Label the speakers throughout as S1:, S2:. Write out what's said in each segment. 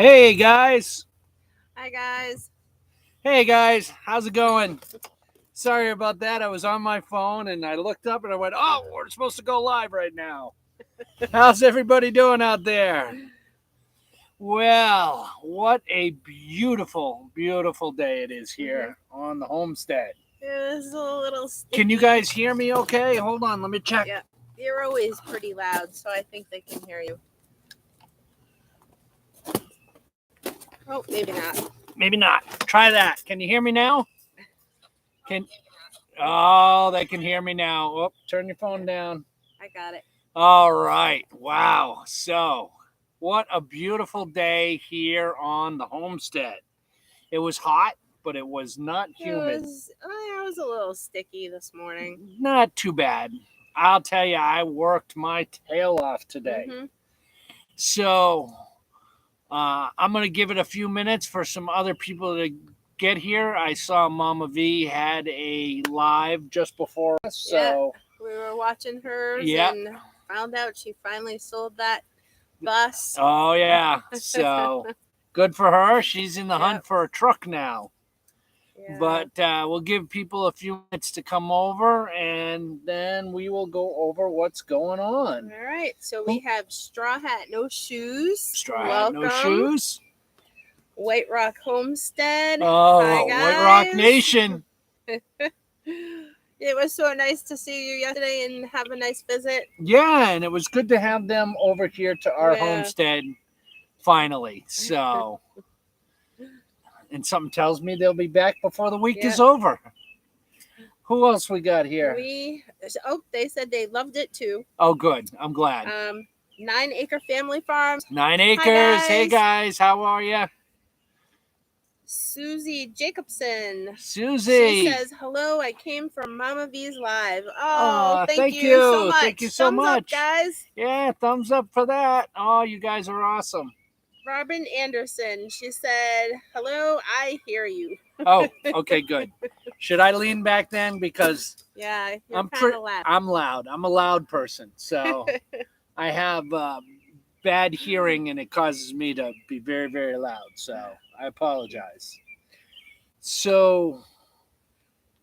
S1: Hey guys.
S2: Hi guys.
S1: Hey guys, how's it going? Sorry about that. I was on my phone and I looked up and I went, "Oh, we're supposed to go live right now." How's everybody doing out there? Well, what a beautiful, beautiful day it is here on the homestead.
S2: It was a little sticky.
S1: Can you guys hear me okay? Hold on, let me check.
S2: Yeah, you're always pretty loud, so I think they can hear you. Oh, maybe not.
S1: Maybe not. Try that. Can you hear me now? Can Oh, they can hear me now. Oh, turn your phone down.
S2: I got it.
S1: All right. Wow. So, what a beautiful day here on the homestead. It was hot, but it was not humid.
S2: It was a little sticky this morning.
S1: Not too bad. I'll tell you, I worked my tail off today.
S2: Mm-hmm.
S1: So, I'm going to give it a few minutes for some other people to get here. I saw Mama V had a live just before us. So,
S2: yeah, we were watching hers and found out she finally sold that bus.
S1: Oh, yeah. So, good for her. She's in the hunt for a truck now. Yeah. But we'll give people a few minutes to come over, and then we will go over what's going on.
S2: All right. So we have Straw Hat, No Shoes.
S1: Straw Hat, No Shoes.
S2: White Rock Homestead.
S1: Oh, White Rock Nation.
S2: It was so nice to see you yesterday and have a nice visit.
S1: Yeah, and it was good to have them over here to our homestead finally. So, and something tells me they'll be back before the week is over. Who else we got here?
S2: They said they loved it too.
S1: Oh, good. I'm glad.
S2: 9 Acre Family Farm.
S1: 9 Acres. Guys. Hey guys, how are you?
S2: Susie Jacobson.
S1: Susie.
S2: She says, "Hello, I came from Mama V's live." Oh, thank you so much.
S1: Thank you so much.
S2: Thumbs up, guys.
S1: Yeah, thumbs up for that. Oh, you guys are awesome.
S2: Robin Anderson. She said, "Hello, I hear you."
S1: Oh, okay, good. Should I lean back then? Because
S2: I'm kind of loud.
S1: I'm loud. I'm a loud person. So I have bad hearing and it causes me to be very, very loud. So I apologize. So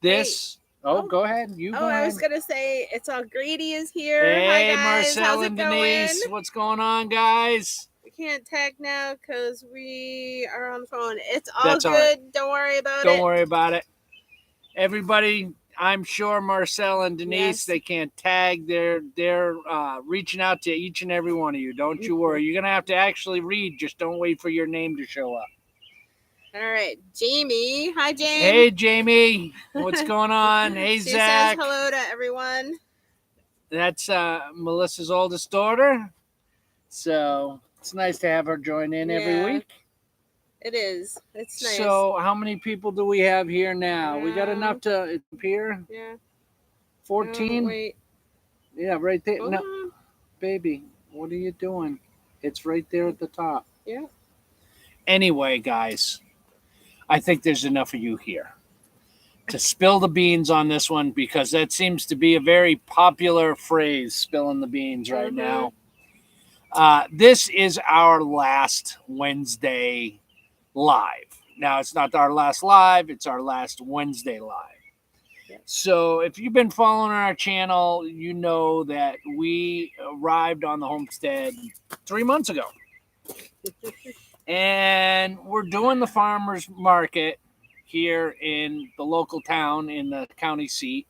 S1: this... Hey. Go ahead. You go ahead.
S2: I was going to say, It's All Greedy is here.
S1: Hey,
S2: hi, guys.
S1: Marcel and Denise. What's going on, guys?
S2: We can't tag now because we are on the phone. It's all good. Right. Don't worry about it.
S1: Don't worry about it. Everybody, I'm sure Marcel and Denise, they can't tag. They're reaching out to each and every one of you. Don't you worry. You're going to have to actually read. Just don't wait for your name to show up.
S2: All right, Jamie. Hi, Jamie.
S1: Hey, Jamie. What's going on? Hey,
S2: she
S1: Zach.
S2: Says hello to everyone.
S1: That's Melissa's oldest daughter. So it's nice to have her join in every week.
S2: It is. It's nice.
S1: So how many people do we have here now? We got enough to appear?
S2: Yeah.
S1: 14?
S2: Wait.
S1: Yeah, right there. No, baby, what are you doing? It's right there at the top.
S2: Yeah.
S1: Anyway, guys, I think there's enough of you here to spill the beans on this one because that seems to be a very popular phrase, spilling the beans right now. This is our last Wednesday live. Now, it's not our last live, it's our last Wednesday live. Yeah. So if you've been following our channel, you know that we arrived on the homestead 3 months ago. And we're doing the farmers market here in the local town in the county seat.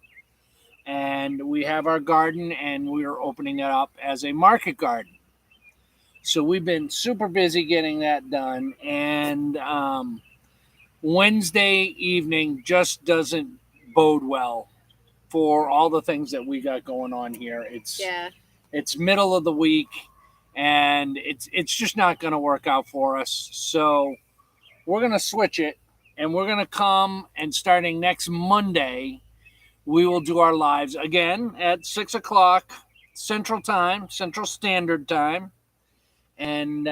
S1: And we have our garden and we're opening it up as a market garden. So we've been super busy getting that done. And Wednesday evening just doesn't bode well for all the things that we got going on here. It's middle of the week. And it's just not going to work out for us. So we're going to switch it. And we're going to come and starting next Monday, we will do our lives again at 6 o'clock Central Standard Time. And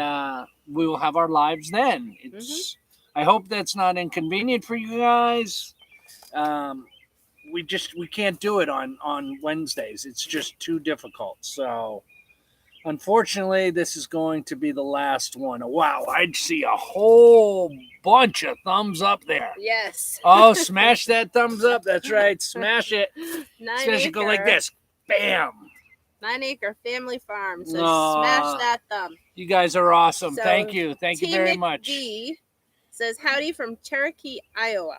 S1: we will have our lives then. I hope that's not inconvenient for you guys. We can't do it on Wednesdays. It's just too difficult. So... Unfortunately, this is going to be the last one. Wow, I'd see a whole bunch of thumbs up there.
S2: Yes.
S1: Oh, smash that thumbs up. That's right. Smash it.
S2: 9
S1: Smash
S2: acre.
S1: it. Go like this. Bam.
S2: 9 acre family farm. So smash that thumb.
S1: You guys are awesome.
S2: So
S1: Thank you. Thank you very much.
S2: D says, howdy from Cherokee, Iowa.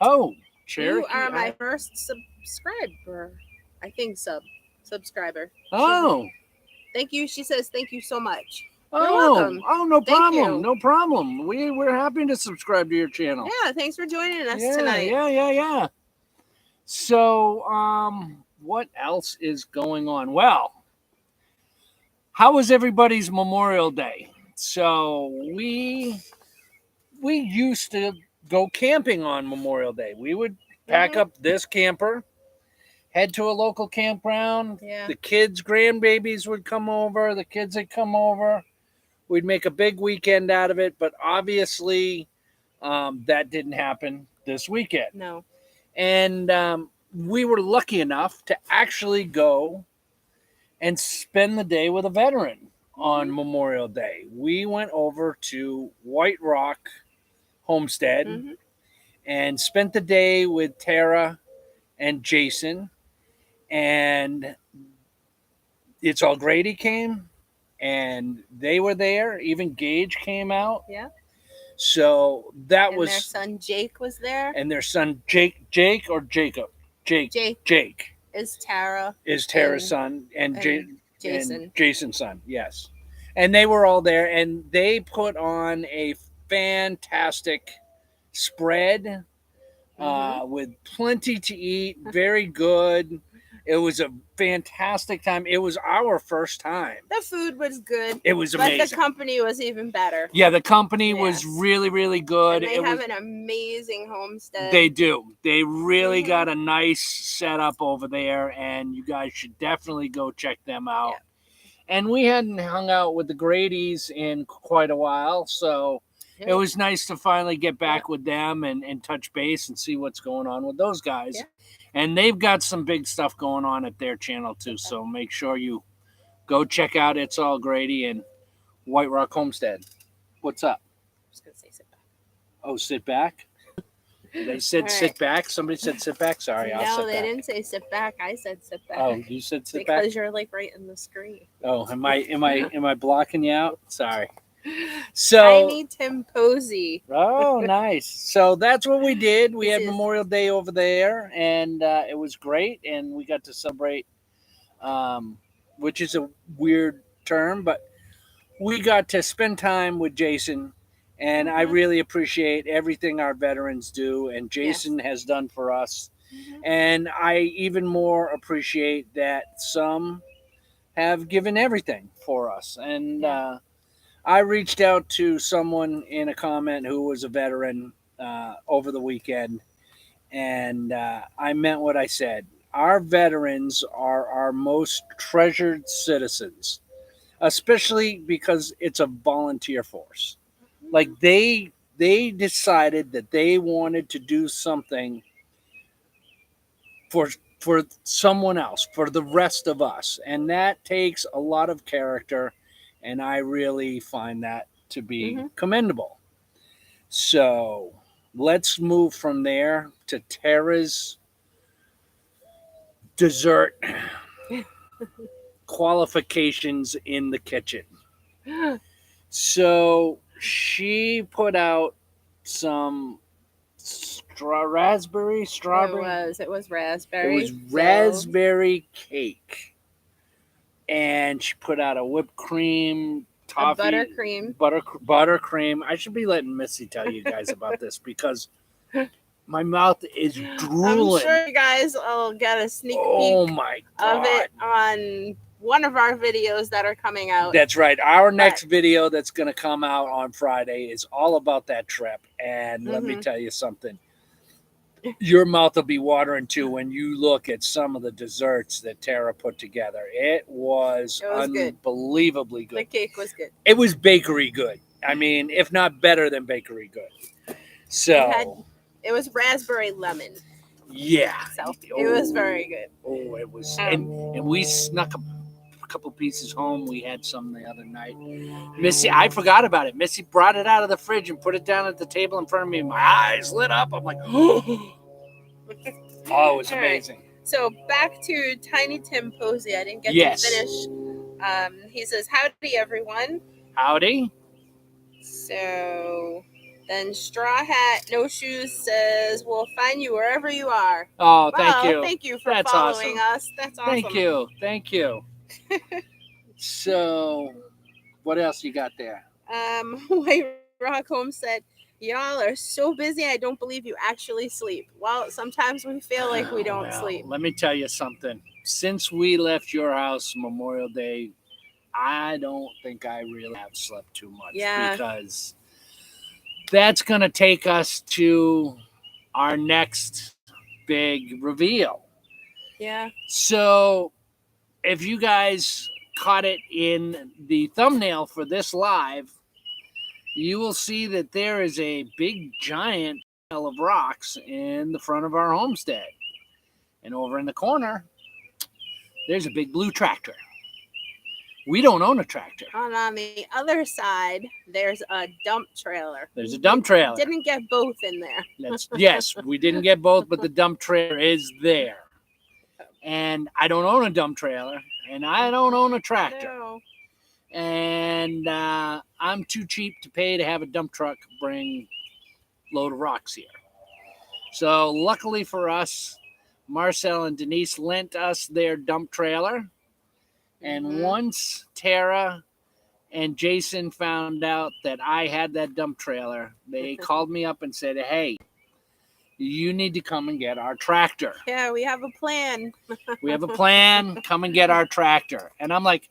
S1: Oh, Cherokee.
S2: You are my first subscriber. I think subscriber.
S1: Oh.
S2: Thank you. She says, thank you so much.
S1: Oh,
S2: you're welcome.
S1: Oh, no problem. No problem. We're happy to subscribe to your channel.
S2: Yeah, thanks for joining us tonight.
S1: Yeah. So, what else is going on? Well, how was everybody's Memorial Day? So we used to go camping on Memorial Day. We would pack up this camper, head to a local campground.
S2: Yeah.
S1: The kids' grandbabies would come over. The kids would come over. We'd make a big weekend out of it. But obviously, that didn't happen this weekend.
S2: No.
S1: And we were lucky enough to actually go and spend the day with a veteran on Memorial Day. We went over to White Rock Homestead and spent the day with Tara and Jason. And It's All Grady came, and they were there. Even Gage came out.
S2: Yeah.
S1: So that
S2: and
S1: was...
S2: their son Jake was there.
S1: And their son Jake or Jacob? Jake.
S2: Is Tara.
S1: Is Tara's son. And
S2: Jason.
S1: And Jason's son, yes. And they were all there, and they put on a fantastic spread with plenty to eat, very good. It was a fantastic time. It was our first time.
S2: The food was good.
S1: It was amazing.
S2: But the company was even better.
S1: Yeah, the company was really, really good.
S2: And they have an amazing homestead.
S1: They do. They really got a nice setup over there, and you guys should definitely go check them out. Yeah. And we hadn't hung out with the Gradys in quite a while, so it was nice to finally get back with them and touch base and see what's going on with those guys. Yeah. And they've got some big stuff going on at their channel too, so make sure you go check out It's All Grady and White Rock Homestead. What's up?
S2: I was going to say sit back.
S1: Oh, sit back? They said sit back? Somebody said sit back? Sorry, I'll sit back.
S2: No, they didn't say sit back. I said sit back.
S1: Oh, you said sit back?
S2: Because you're like right in the screen.
S1: Oh, am I blocking you out? Sorry. So
S2: Tiny Tim Posey.
S1: Oh, nice. So that's what we did. We had Memorial Day over there, and it was great. And we got to celebrate, which is a weird term, but we got to spend time with Jason. And I really appreciate everything our veterans do, and Jason has done for us. And I even more appreciate that some have given everything for us. And I reached out to someone in a comment who was a veteran over the weekend, and I meant what I said. Our veterans are our most treasured citizens, especially because it's a volunteer force. Like they decided that they wanted to do something for someone else, for the rest of us, and that takes a lot of character. And I really find that to be commendable. So let's move from there to Tara's dessert qualifications in the kitchen. So she put out some raspberry.
S2: It was raspberry.
S1: It was raspberry cake. And she put out a whipped cream, toffee, buttercream. I should be letting Missy tell you guys about this because my mouth is drooling.
S2: I'm sure you guys will get a sneak peek of it on one of our videos that are coming out.
S1: That's right. Our next video that's going to come out on Friday is all about that trip. And let me tell you something. Your mouth will be watering too when you look at some of the desserts that Tara put together. It was unbelievably good.
S2: The cake was good.
S1: It was bakery good. I mean, if not better than bakery good. So
S2: it was raspberry lemon.
S1: Yeah.
S2: So it was very good.
S1: Oh, it was. And we snuck a a couple pieces home. We had some the other night. Missy, I forgot about it. Missy brought it out of the fridge and put it down at the table in front of me. My eyes lit up. I'm like, oh, it was amazing.
S2: Right. So back to Tiny Tim Posey. I didn't get to finish. He says, howdy, everyone.
S1: Howdy.
S2: So then Straw Hat No Shoes says, we'll find you wherever you are.
S1: Oh, thank you.
S2: Thank you for following us. That's awesome.
S1: Thank you. So, what else you got there?
S2: White Rock Homestead. Y'all are so busy, I don't believe you actually sleep. Well, sometimes we feel like we don't sleep.
S1: Let me tell you something. Since we left your house Memorial Day, I don't think I really have slept too much.
S2: Yeah.
S1: Because that's going to take us to our next big reveal.
S2: Yeah.
S1: So, if you guys caught it in the thumbnail for this live, you will see that there is a big giant pile of rocks in the front of our homestead. And over in the corner, there's a big blue tractor. We don't own a tractor.
S2: And on the other side, there's a dump trailer.
S1: There's a dump trailer.
S2: We didn't get both in there.
S1: Yes, we didn't get both, but the dump trailer is there. And I don't own a dump trailer, and I don't own a tractor.
S2: No.
S1: And I'm too cheap to pay to have a dump truck bring a load of rocks here. So luckily for us, Marcel and Denise lent us their dump trailer. And once Tara and Jason found out that I had that dump trailer, they called me up and said, hey, you need to come and get our tractor.
S2: Yeah, we have a plan.
S1: We have a plan. Come and get our tractor. And I'm like,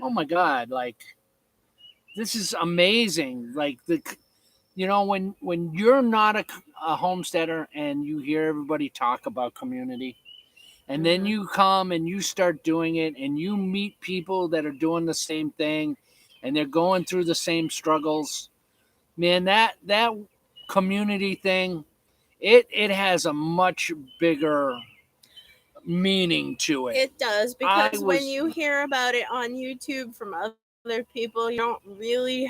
S1: oh my God, like, this is amazing. Like, when you're not a homesteader and you hear everybody talk about community, and then you come and you start doing it and you meet people that are doing the same thing and they're going through the same struggles, man, that community thing, it has a much bigger meaning to it.
S2: It does, because when you hear about it on YouTube from other people, you don't really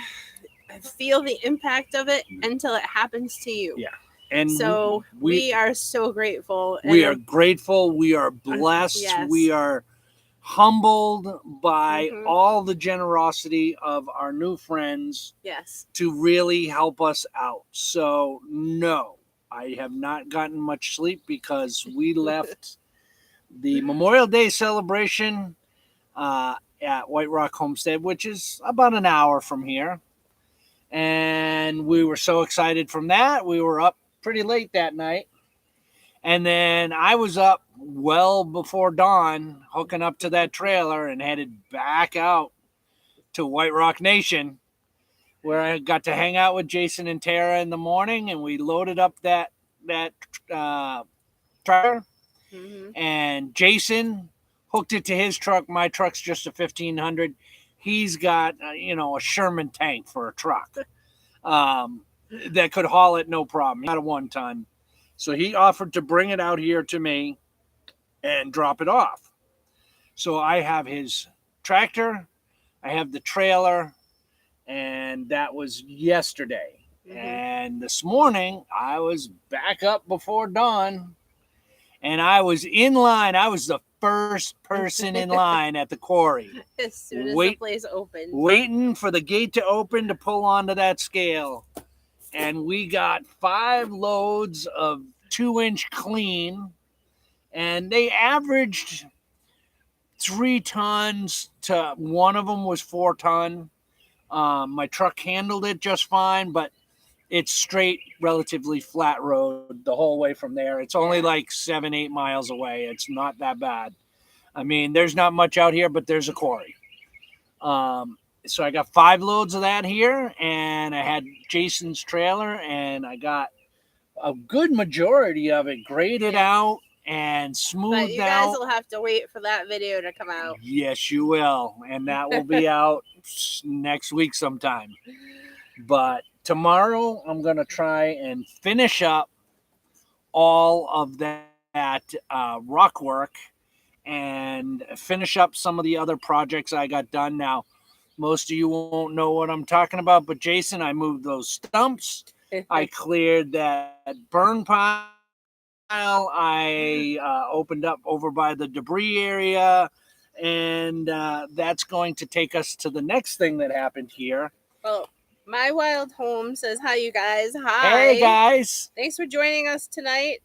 S2: feel the impact of it until it happens to you.
S1: Yeah. And
S2: so we are so grateful.
S1: We are grateful. We are blessed.
S2: Yes.
S1: We are humbled by all the generosity of our new friends.
S2: Yes.
S1: To really help us out. So no, I have not gotten much sleep because we left the Memorial Day celebration at White Rock Homestead, which is about an hour from here. And we were so excited from that. We were up pretty late that night. And then I was up well before dawn, hooking up to that trailer and headed back out to White Rock Nation, where I got to hang out with Jason and Tara in the morning, and we loaded up that trailer. And Jason hooked it to his truck. My truck's just a 1500. He's got a Sherman tank for a truck that could haul it no problem. Not a 1 ton. So he offered to bring it out here to me and drop it off. So I have his tractor, I have the trailer, and that was yesterday. And this morning I was back up before dawn, and I was in line. I was the first person in line at the quarry.
S2: As soon as the place opened.
S1: Waiting for the gate to open to pull onto that scale. And we got 5 loads of 2-inch clean, and they averaged 3 tons to one of them was 4 ton. My truck handled it just fine, but it's straight, relatively flat road the whole way from there. It's only like 7-8 miles away. It's not that bad. I mean, there's not much out here, but there's a quarry. So I got 5 loads of that here, and I had Jason's trailer, and I got a good majority of it graded out and smoothed out.
S2: But you guys will have to wait for that video to come out.
S1: Yes, you will. And that will be out next week sometime. But tomorrow I'm going to try and finish up all of that rock work and finish up some of the other projects I got done. Now, most of you won't know what I'm talking about, but Jason, I moved those stumps. I cleared that burn pile. I opened up over by the debris area, and that's going to take us to the next thing that happened here.
S2: Well, My Wild Home says, hi, you guys. Hi.
S1: Hey, guys.
S2: Thanks for joining us tonight.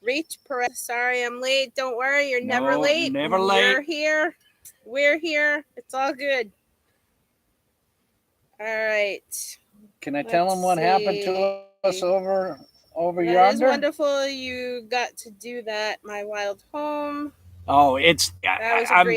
S2: Reach Perez. Sorry I'm late. Don't worry. You're never late.
S1: Never late.
S2: You're here. We're here. It's all good. All right.
S1: Can I tell them what happened to us over yonder?
S2: That is wonderful. You got to do that, My Wild Home.
S1: Oh, I'm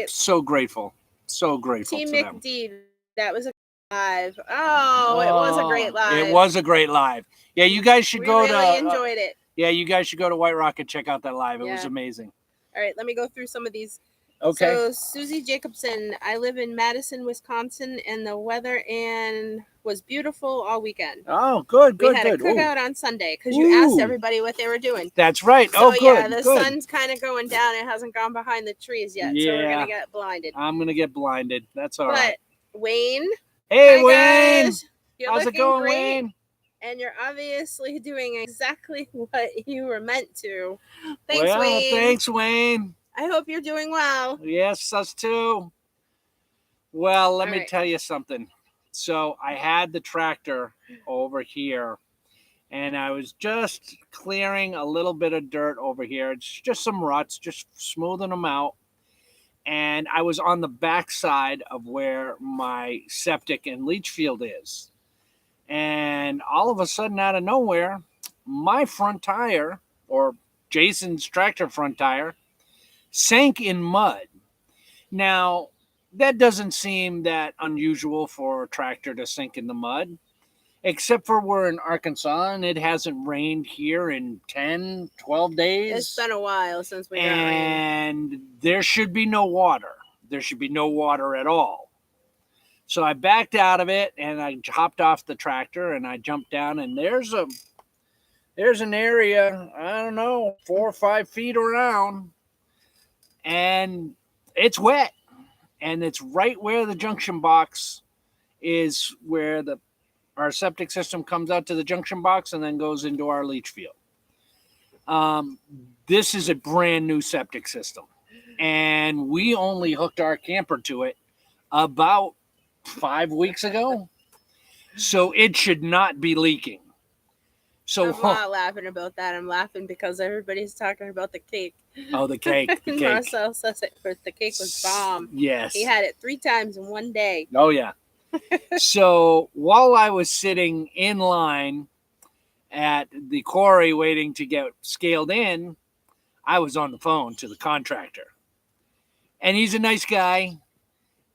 S1: so grateful. So grateful
S2: Team
S1: to them.
S2: McD, that was a live. Oh, it was a great live.
S1: It was a great live. Yeah, you guys should go to.
S2: We really enjoyed it.
S1: Yeah, you guys should go to White Rock and check out that live. It was amazing.
S2: All right, let me go through some of these.
S1: Okay.
S2: So Susie Jacobson, I live in Madison, Wisconsin, and the weather was beautiful all weekend.
S1: Oh, good.
S2: We had a cookout on Sunday because you asked everybody what they were doing.
S1: That's right.
S2: So, yeah, the sun's kind of going down. It hasn't gone behind the trees yet, so we're gonna get blinded.
S1: I'm gonna get blinded. That's all right.
S2: But Wayne.
S1: Hey, Wayne.
S2: How's
S1: it going, Wayne?
S2: And you're obviously doing exactly what you were meant to. Thanks, Wayne.
S1: Thanks, Wayne.
S2: I hope you're doing well.
S1: Yes, us too. Well, let me tell you something. So I had the tractor over here, and I was just clearing a little bit of dirt over here. It's just some ruts, just smoothing them out. And I was on the backside of where my septic and leach field is. And all of a sudden, out of nowhere, my front tire, or Jason's tractor front tire, sank in mud. Now, that doesn't seem that unusual for a tractor to sink in the mud, except for we're in Arkansas and it hasn't rained here in 10, 12 days.
S2: It's been a while since we got rain.
S1: And there should be no water. There should be no water at all. So I backed out of it and I hopped off the tractor and I jumped down, and there's an area, I don't know, 4 or 5 feet around, and it's wet. And it's right where the junction box is, where our septic system comes out to the junction box and then goes into our leach field. This is a brand new septic system, and we only hooked our camper to it about 5 weeks ago, so it should not be leaking. So
S2: I'm not laughing about that. I'm laughing because everybody's talking about the cake.
S1: Oh, the cake. The cake.
S2: Marcel says the cake was bomb.
S1: Yes.
S2: He had it 3 times in one day.
S1: Oh, yeah. So while I was sitting in line at the quarry waiting to get scaled in, I was on the phone to the contractor. And he's a nice guy.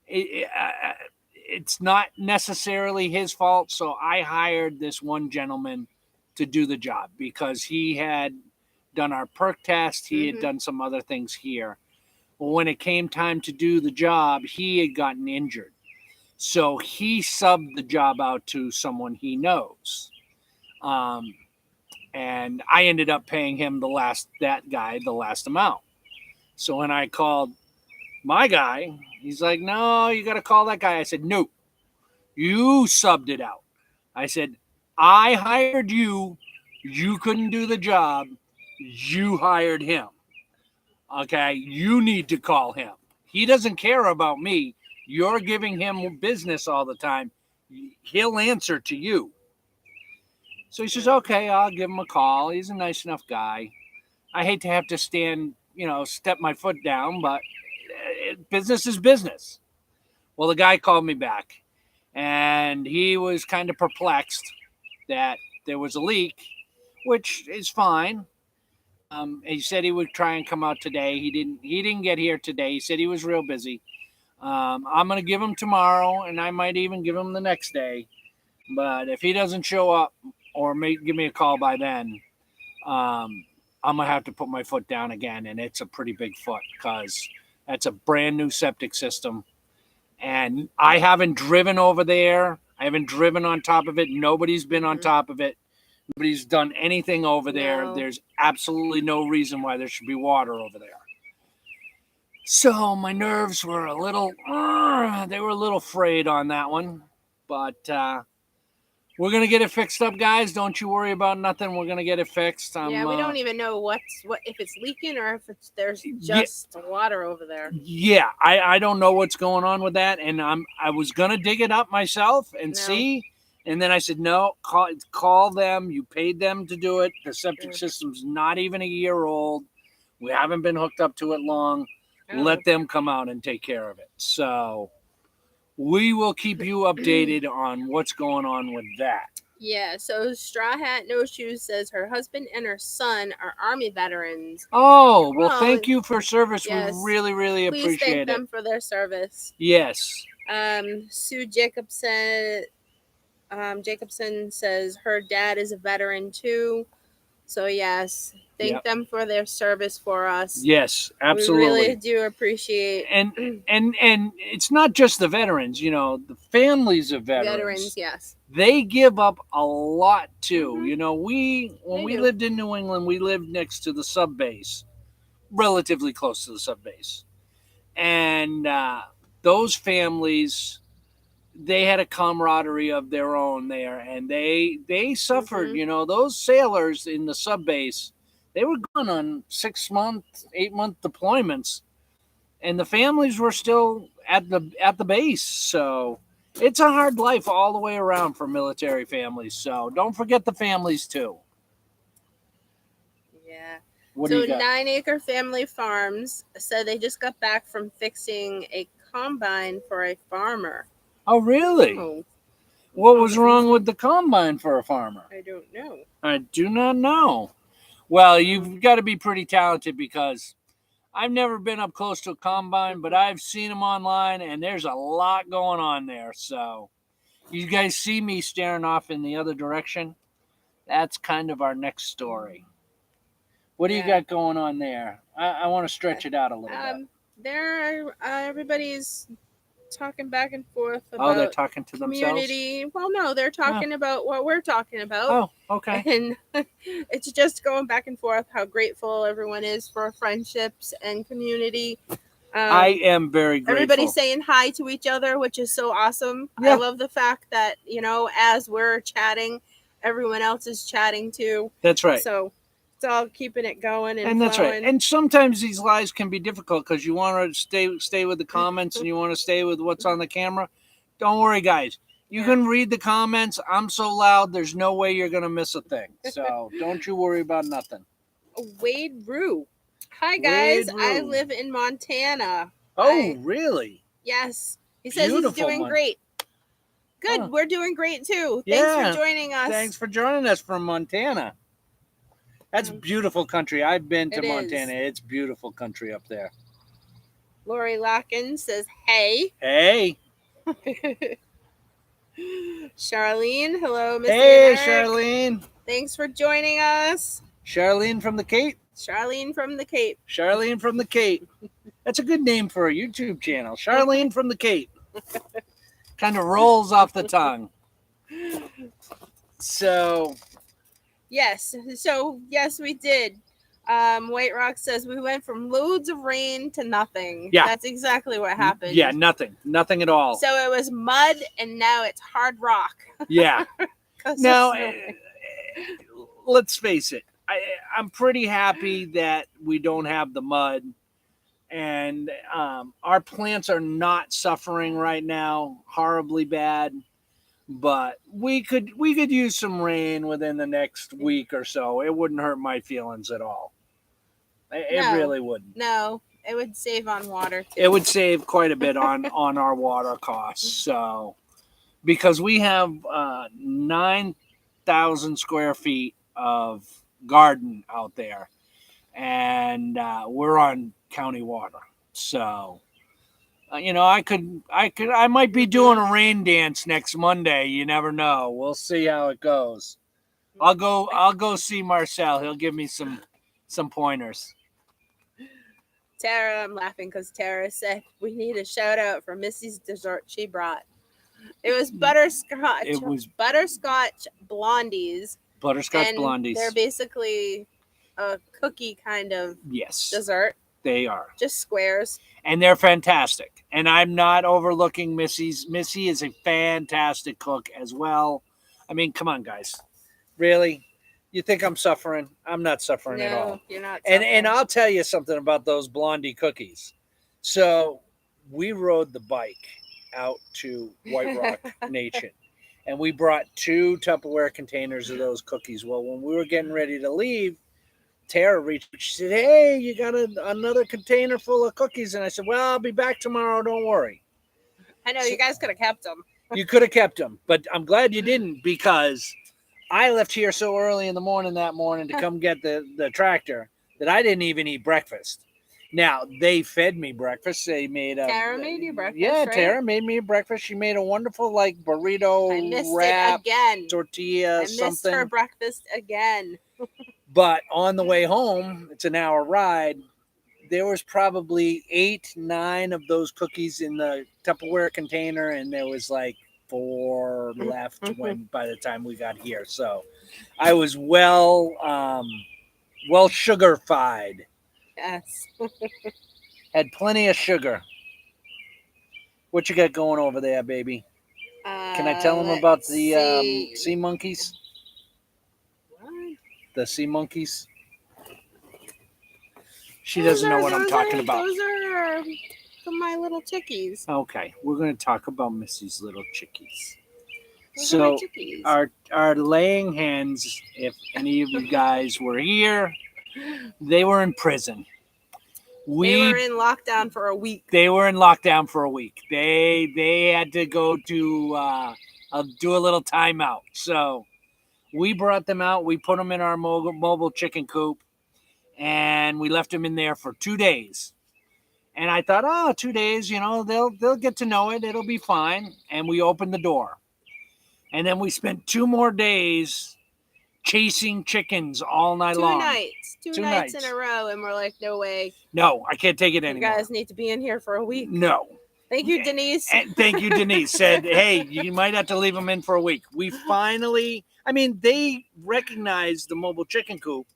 S1: It's not necessarily his fault. So I hired this one gentleman to do the job because he had done our perk test. He had done some other things here. Well, when it came time to do the job, he had gotten injured. So he subbed the job out to someone he knows. And I ended up paying him the last amount. So when I called my guy, he's like, no, you got to call that guy. I said, no, you subbed it out. I said, I hired you. You couldn't do the job. You hired him. Okay, you need to call him. He doesn't care about me. You're giving him business all the time. He'll answer to you. So he says, okay, I'll give him a call. He's a nice enough guy. I hate to have to step my foot down, but business is business. Well, the guy called me back, and he was kind of perplexed that there was a leak, which is fine. He said he would try and come out today. He didn't get here today. He said he was real busy. I'm going to give him tomorrow, and I might even give him the next day. But if he doesn't show up or give me a call by then, I'm going to have to put my foot down again. And it's a pretty big foot because that's a brand new septic system. And I haven't driven over there. I haven't driven on top of it. Nobody's been on top of it. Nobody's done anything over there.
S2: No.
S1: There's absolutely no reason why there should be water over there. So my nerves were a little, they were a little frayed on that one. But we're going to get it fixed up, guys. Don't you worry about nothing. We're going to get it fixed.
S2: Yeah, we don't even know what if it's leaking or if there's just water over there.
S1: Yeah, I don't know what's going on with that. And I was going to dig it up myself and see. And then I said, no, call them. You paid them to do it. The septic system's not even a year old. We haven't been hooked up to it long. Let them come out and take care of it. So we will keep you updated on what's going on with that.
S2: Yeah, so Straw Hat No Shoes says her husband and her son are Army veterans.
S1: Oh, well, thank you for service. Yes. We really, really appreciate it.
S2: Please thank them for their service.
S1: Yes.
S2: Sue Jacobson says her dad is a veteran too. So yes, thank them for their service for us.
S1: Yes, absolutely.
S2: We really do appreciate.
S1: And it's not just the veterans, the families of veterans.
S2: Veterans, yes.
S1: They give up a lot too. Mm-hmm. When we lived in New England, we lived next to the sub base, relatively close to the sub base. And those families, they had a camaraderie of their own there, and they suffered. Mm-hmm. Those sailors in the sub base, they were gone on 6-month, 8-month deployments, and the families were still at the base. So it's a hard life all the way around for military families. So don't forget the families too.
S2: Yeah. So 9 Acre Family Farms said they just got back from fixing a combine for a farmer.
S1: Oh, really? Oh. What was wrong with the combine for a farmer?
S2: I don't know.
S1: I do not know. Well, you've got to be pretty talented, because I've never been up close to a combine, but I've seen them online, and there's a lot going on there. So you guys see me staring off in the other direction? That's kind of our next story. What do you got going on there? I want to stretch it out a little bit.
S2: There, everybody's talking back and forth about
S1: they're talking to
S2: community.
S1: themselves?
S2: Well, no, they're talking about what we're talking about.
S1: Oh, okay.
S2: And it's just going back and forth how grateful everyone is for friendships and community.
S1: I am very grateful.
S2: Everybody's saying hi to each other, which is so awesome. Yeah. I love the fact that, as we're chatting, everyone else is chatting too.
S1: That's right.
S2: So it's all keeping it going and
S1: that's right. And sometimes these lives can be difficult because you want to stay with the comments and you want to stay with what's on the camera. Don't worry, guys. You can read the comments. I'm so loud, there's no way you're going to miss a thing. So don't you worry about nothing.
S2: Wade Rue. Hi, guys. I live in Montana.
S1: Oh, really?
S2: Yes. He says he's doing great. Good. We're doing great, too. Thanks for joining us.
S1: Thanks for joining us from Montana. That's beautiful country. I've been to Montana. It's beautiful country up there.
S2: Lori Locken says, hey.
S1: Hey.
S2: Charlene, hello, Missy.
S1: Hey, Charlene.
S2: Thanks for joining us.
S1: Charlene from the Cape.
S2: Charlene from the Cape.
S1: Charlene from the Cape. That's a good name for a YouTube channel. Charlene from the Cape. Kind of rolls off the tongue. So...
S2: Yes. So, yes, we did. White Rock says we went from loads of rain to nothing.
S1: Yeah.
S2: That's exactly what happened.
S1: Yeah, nothing. Nothing at all.
S2: So it was mud, and now it's hard rock.
S1: Yeah. Now, let's face it. I'm pretty happy that we don't have the mud. And our plants are not suffering right now horribly bad. But we could use some rain within the next week or so. It wouldn't hurt my feelings at all. It really wouldn't.
S2: No, it would save on water too.
S1: It would save quite a bit on our water costs. So, because we have 9,000 square feet of garden out there, and we're on county water. So. I might be doing a rain dance next Monday. You never know. We'll see how it goes. I'll go see Marcel. He'll give me some pointers.
S2: Tara, I'm laughing because Tara said we need a shout out for Missy's dessert she brought. It was butterscotch.
S1: It was
S2: butterscotch blondies.
S1: Butterscotch blondies.
S2: They're basically a cookie kind of dessert.
S1: They are.
S2: Just squares.
S1: And they're fantastic. And I'm not overlooking Missy's. Missy is a fantastic cook as well. I mean, come on, guys. Really? You think I'm suffering? I'm not suffering at all.
S2: No, you're not suffering.
S1: And I'll tell you something about those Blondie cookies. So we rode the bike out to White Rock Nation. And we brought 2 Tupperware containers of those cookies. Well, when we were getting ready to leave, Tara reached. She said, "Hey, you got another container full of cookies?" And I said, "Well, I'll be back tomorrow. Don't worry."
S2: I know, you guys could have kept them.
S1: You could have kept them, but I'm glad you didn't, because I left here so early in the morning that morning to come get the tractor that I didn't even eat breakfast. Now, they fed me breakfast. They made
S2: Tara made you breakfast,
S1: yeah,
S2: right?
S1: Tara made me a breakfast. She made a wonderful, like, burrito
S2: I missed
S1: wrap,
S2: it again.
S1: tortilla,
S2: I missed
S1: something.
S2: her breakfast again.
S1: But on the way home, it's an hour ride, there was probably 8, 9 of those cookies in the Tupperware container, and there was like 4 left by the time we got here. So I was well sugar-fied.
S2: Yes.
S1: Had plenty of sugar. What you got going over there, baby? Can I tell them about the sea monkeys?
S2: What?
S1: The sea monkeys? She doesn't know what I'm talking about.
S2: Those are my little chickies.
S1: Okay, we're going to talk about Missy's little chickies.
S2: Those are my chickies.
S1: Our laying hens, if any of you guys were here, they were in prison.
S2: They were in lockdown for a week.
S1: They were in lockdown for a week. They had to go to do a little timeout. So we brought them out. We put them in our mobile chicken coop, and we left them in there for 2 days. And I thought, 2 days, they'll get to know it. It'll be fine. And we opened the door. And then we spent 2 more days chasing chickens all night long.
S2: 2 nights in a row, and we're like, no way.
S1: No, I can't take it anymore.
S2: You guys need to be in here for a week.
S1: No.
S2: Thank you, Denise.
S1: And thank you, Denise. Said, hey, you might have to leave them in for a week. We finally, they recognize the mobile chicken coop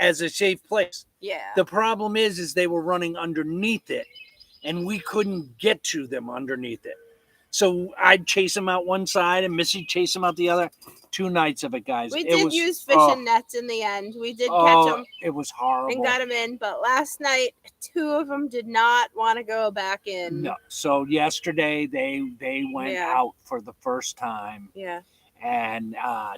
S1: as a safe place.
S2: Yeah.
S1: The problem is they were running underneath it, and we couldn't get to them underneath it. So I'd chase them out one side, and Missy chase them out the other. 2 nights of it, guys.
S2: We did use fishing nets in the end. We did catch them.
S1: It was horrible.
S2: And got them in. But last night, 2 of them did not want to go back in.
S1: No. So yesterday, they went out for the first time.
S2: Yeah.
S1: And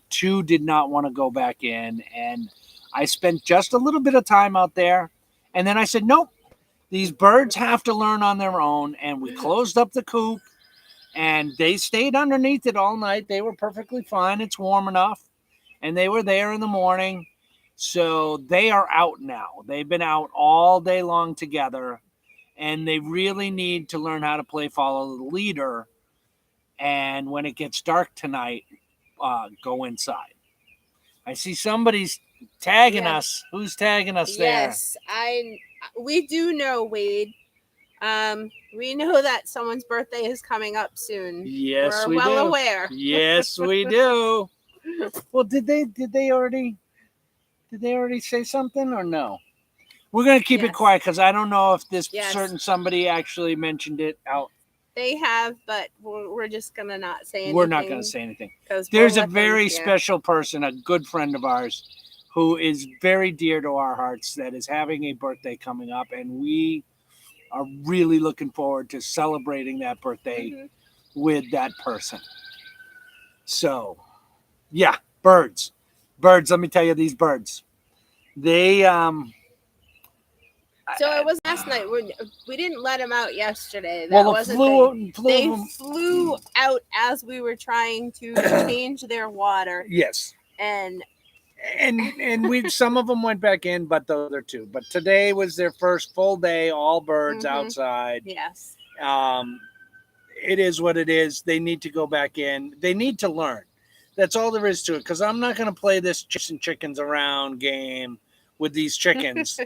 S1: 2 did not want to go back in. And I spent just a little bit of time out there. And then I said, nope, these birds have to learn on their own. And we closed up the coop. And they stayed underneath it all night. They were perfectly fine. It's warm enough. And they were there in the morning. So they are out now. They've been out all day long together. And they really need to learn how to play follow the leader. And when it gets dark tonight, go inside. I see somebody's tagging us. Who's tagging us there?
S2: Yes, we do know, Wade. We know that someone's birthday is coming up soon.
S1: Yes,
S2: We're well aware.
S1: Yes, we do. Well, did they already say something or no? We're going to keep it quiet because I don't know if this certain somebody actually mentioned it out.
S2: They have, but we're just going to not say anything.
S1: We're not going to say anything. There's a very special person, a good friend of ours, who is very dear to our hearts that is having a birthday coming up, and we are really looking forward to celebrating that birthday with that person. So, yeah, birds. Let me tell you, these birds. They
S2: So it was last night. We didn't let them out yesterday.
S1: They
S2: flew out as we were trying to change their water.
S1: Yes.
S2: And
S1: some of them went back in, but the other 2. But today was their first full day, all birds outside.
S2: Yes.
S1: It is what it is. They need to go back in. They need to learn. That's all there is to it. Because I'm not going to play this chasing chickens around game with these chickens.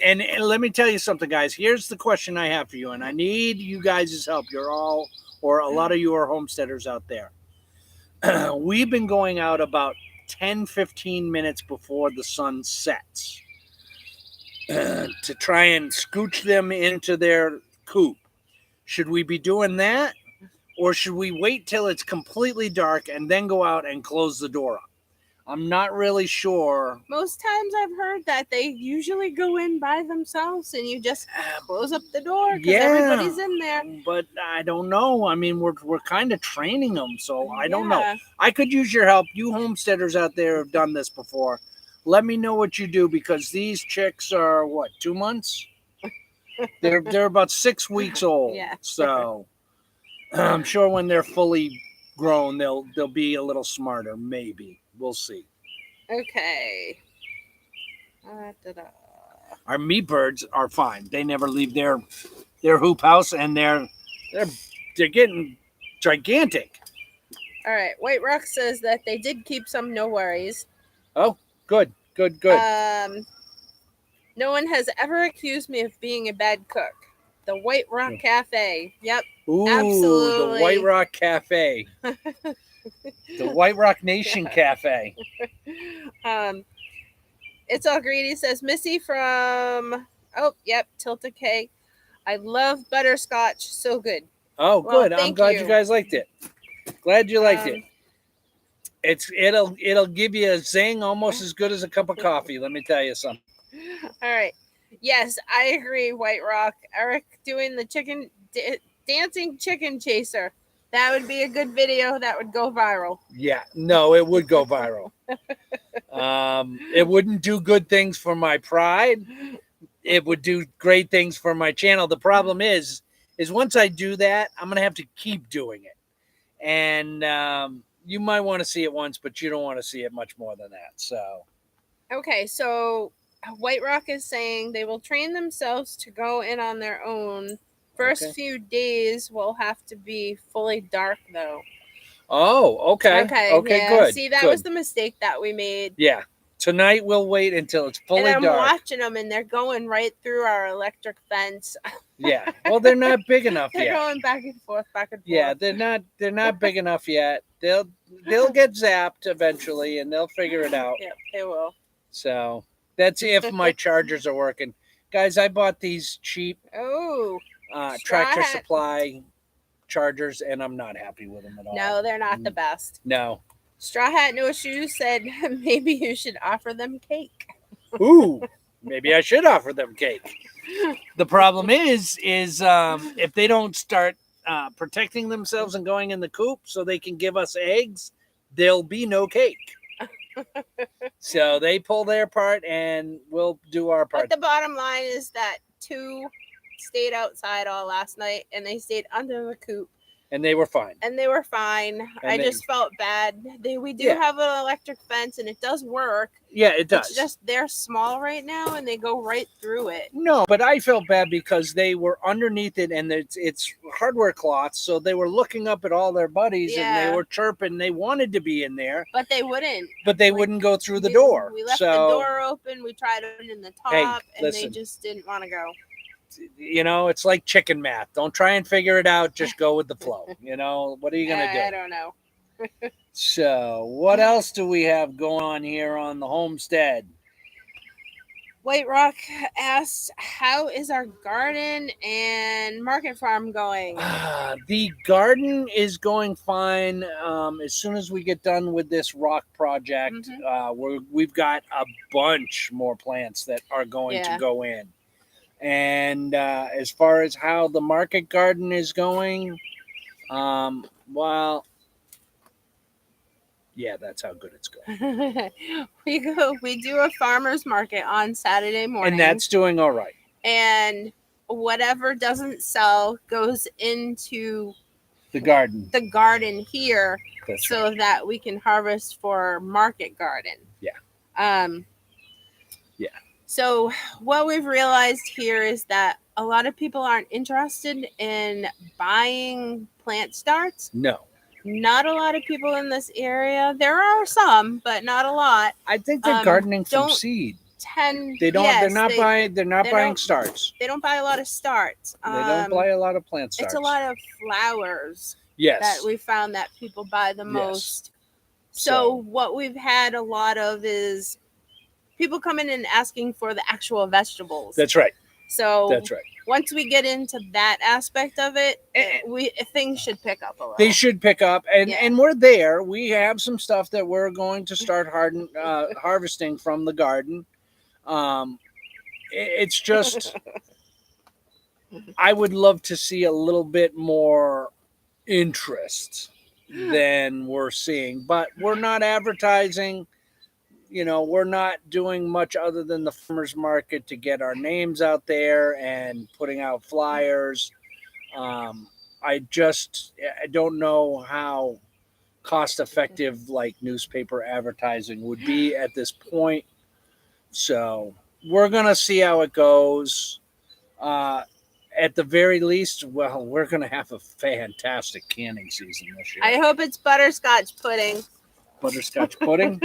S1: and let me tell you something, guys. Here's the question I have for you, and I need you guys' help. You're all, or a lot of you are homesteaders out there. We've been going out about 10-15 minutes before the sun sets. to try and scooch them into their coop. Should we be doing that? Or should we wait till it's completely dark and then go out and close the door up? I'm not really sure.
S2: Most times I've heard that they usually go in by themselves and you just close up the door because everybody's in there.
S1: But I don't know. I mean, we're kind of training them, so I don't know. I could use your help. You homesteaders out there have done this before. Let me know what you do, because these chicks are, what, 2 months? They're about 6 weeks old.
S2: Yeah.
S1: So I'm sure when they're fully grown, they'll be a little smarter, maybe. We'll see.
S2: Okay.
S1: Our meat birds are fine. They never leave their hoop house, and they're getting gigantic.
S2: All right. White Rock says that they did keep some, no worries.
S1: Oh, good.
S2: No one has ever accused me of being a bad cook. The White Rock Cafe. Yep.
S1: Ooh,
S2: absolutely.
S1: The White Rock Cafe. The White Rock Nation Cafe.
S2: It's All Greedy says, Missy from, Tilted K. I love butterscotch. So good.
S1: Oh, good. I'm glad you guys liked it. Glad you liked it. It'll give you a zing almost as good as a cup of coffee. Let me tell you something.
S2: All right. Yes, I agree, White Rock. Eric doing the dancing chicken chaser. That would be a good video. That would go viral. Yeah, no, it would go viral.
S1: It wouldn't do good things for my pride. It would do great things for my channel. The problem is once I do that, I'm going to have to keep doing it. And you might want to see it once, but you don't want to see it much more than that. So,
S2: okay, so White Rock is saying they will train themselves to go in on their own. First few days will have to be fully dark, though.
S1: Oh, okay. Okay, yeah. Good.
S2: See, that was the mistake that we made.
S1: Yeah. Tonight we'll wait until it's fully dark.
S2: And I'm watching them, and they're going right through our electric fence.
S1: Yeah. Well, they're not big enough yet.
S2: They're going back and forth.
S1: Yeah, they're not big enough yet. They'll get zapped eventually, and they'll figure it out.
S2: Yep, they will.
S1: So that's if my chargers are working. Guys, I bought these cheap Tractor Supply chargers, and I'm not happy with them at all.
S2: No, they're not the best.
S1: No.
S2: Straw Hat No Shoes said maybe you should offer them cake.
S1: Ooh, maybe I should offer them cake. The problem is if they don't start protecting themselves and going in the coop so they can give us eggs, there'll be no cake. So they pull their part and we'll do our part.
S2: But the bottom line is that 2 stayed outside all last night, and they stayed under the coop.
S1: And they were fine.
S2: I just felt bad. We do have an electric fence, and it does work.
S1: Yeah, it does.
S2: It's just they're small right now, and they go right through it.
S1: No, but I felt bad because they were underneath it, and it's hardware cloth, so they were looking up at all their buddies, and they were chirping. They wanted to be in there.
S2: But they wouldn't.
S1: But they wouldn't go through the door.
S2: We left the door open. We tried to open in the top, and they just didn't want to go.
S1: You know, it's like chicken math. Don't try and figure it out. Just go with the flow. You know, what are you going to do?
S2: I don't know.
S1: So, what else do we have going on here on the homestead?
S2: White Rock asks, how is our garden and market farm going?
S1: The garden is going fine. As soon as we get done with this rock project, we've got a bunch more plants that are going to go in. And as far as how the market garden is going, well, yeah, that's how good it's going.
S2: We do a farmer's market on Saturday morning.
S1: And that's doing all right.
S2: And whatever doesn't sell goes into
S1: the garden.
S2: The garden here, so that we can harvest for market garden.
S1: Yeah.
S2: Yeah. So what we've realized here is that a lot of people aren't interested in buying plant starts.
S1: No.
S2: Not a lot of people in this area. There are some, but not a lot.
S1: I think they're gardening from seed. They're not buying starts.
S2: They don't buy a lot of starts.
S1: They don't buy a lot of plant starts.
S2: It's a lot of flowers.
S1: Yes.
S2: That we found that people buy the most. So what we've had a lot of is people come in and asking for the actual vegetables.
S1: That's right.
S2: So
S1: that's right.
S2: Once we get into that aspect of it, things should pick up a little.
S1: They should pick up, and we're there. We have some stuff that we're going to start harvesting from the garden. It's just I would love to see a little bit more interest than we're seeing, but we're not advertising. We're not doing much other than the farmers market to get our names out there and putting out flyers. I don't know how cost effective like newspaper advertising would be at this point. So we're going to see how it goes. At the very least, well, we're going to have a fantastic canning season this year.
S2: I hope it's butterscotch pudding.
S1: Butterscotch pudding?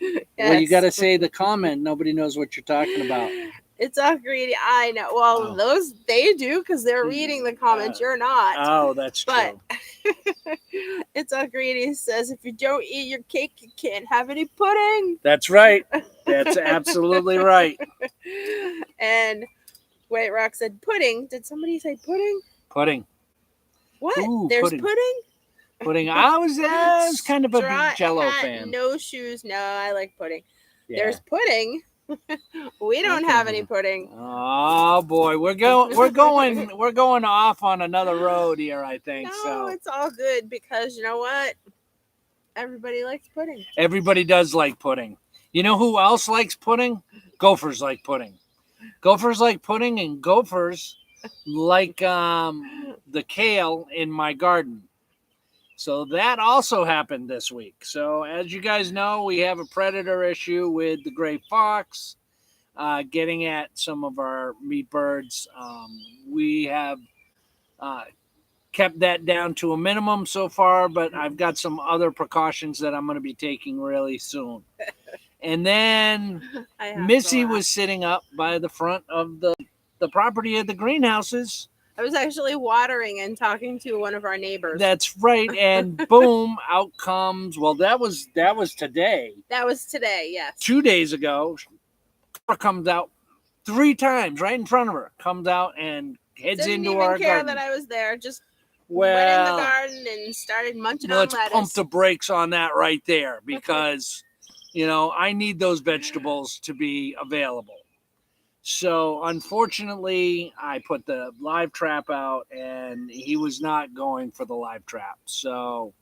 S1: Yes. Well, you got to say the comment. Nobody knows what you're talking about.
S2: It's all greedy. I know. Well, those they do because they're reading the comments. You're not.
S1: Oh, that's true.
S2: But it's all greedy. It says if you don't eat your cake, you can't have any pudding.
S1: That's right. That's absolutely right.
S2: And White Rock said pudding. Did somebody say pudding?
S1: Pudding.
S2: What? There's pudding?
S1: Pudding. I was kind of a Jello fan.
S2: No shoes. No, I like pudding. Yeah. There's pudding. We don't have any pudding.
S1: Oh boy, we're going off on another road here, I think.
S2: No, it's all good because you know what? Everybody likes pudding.
S1: Everybody does like pudding. You know who else likes pudding? Gophers like pudding. Gophers like pudding, and gophers like the kale in my garden. So that also happened this week. So as you guys know, we have a predator issue with the gray fox getting at some of our meat birds. We have kept that down to a minimum so far, but I've got some other precautions that I'm going to be taking really soon. And then Missy was sitting up by the front of the property of the greenhouses.
S2: I was actually watering and talking to one of our neighbors.
S1: That's right. And boom, out comes, well, that was today.
S2: That was today, yes.
S1: 2 days ago, comes out 3 times right in front of her. Comes out and heads into our garden. Didn't even care
S2: that I was there. Just went in the garden and started munching on lettuce.
S1: Let's pump the brakes on that right there because, I need those vegetables to be available. So, unfortunately, I put the live trap out, and he was not going for the live trap. So,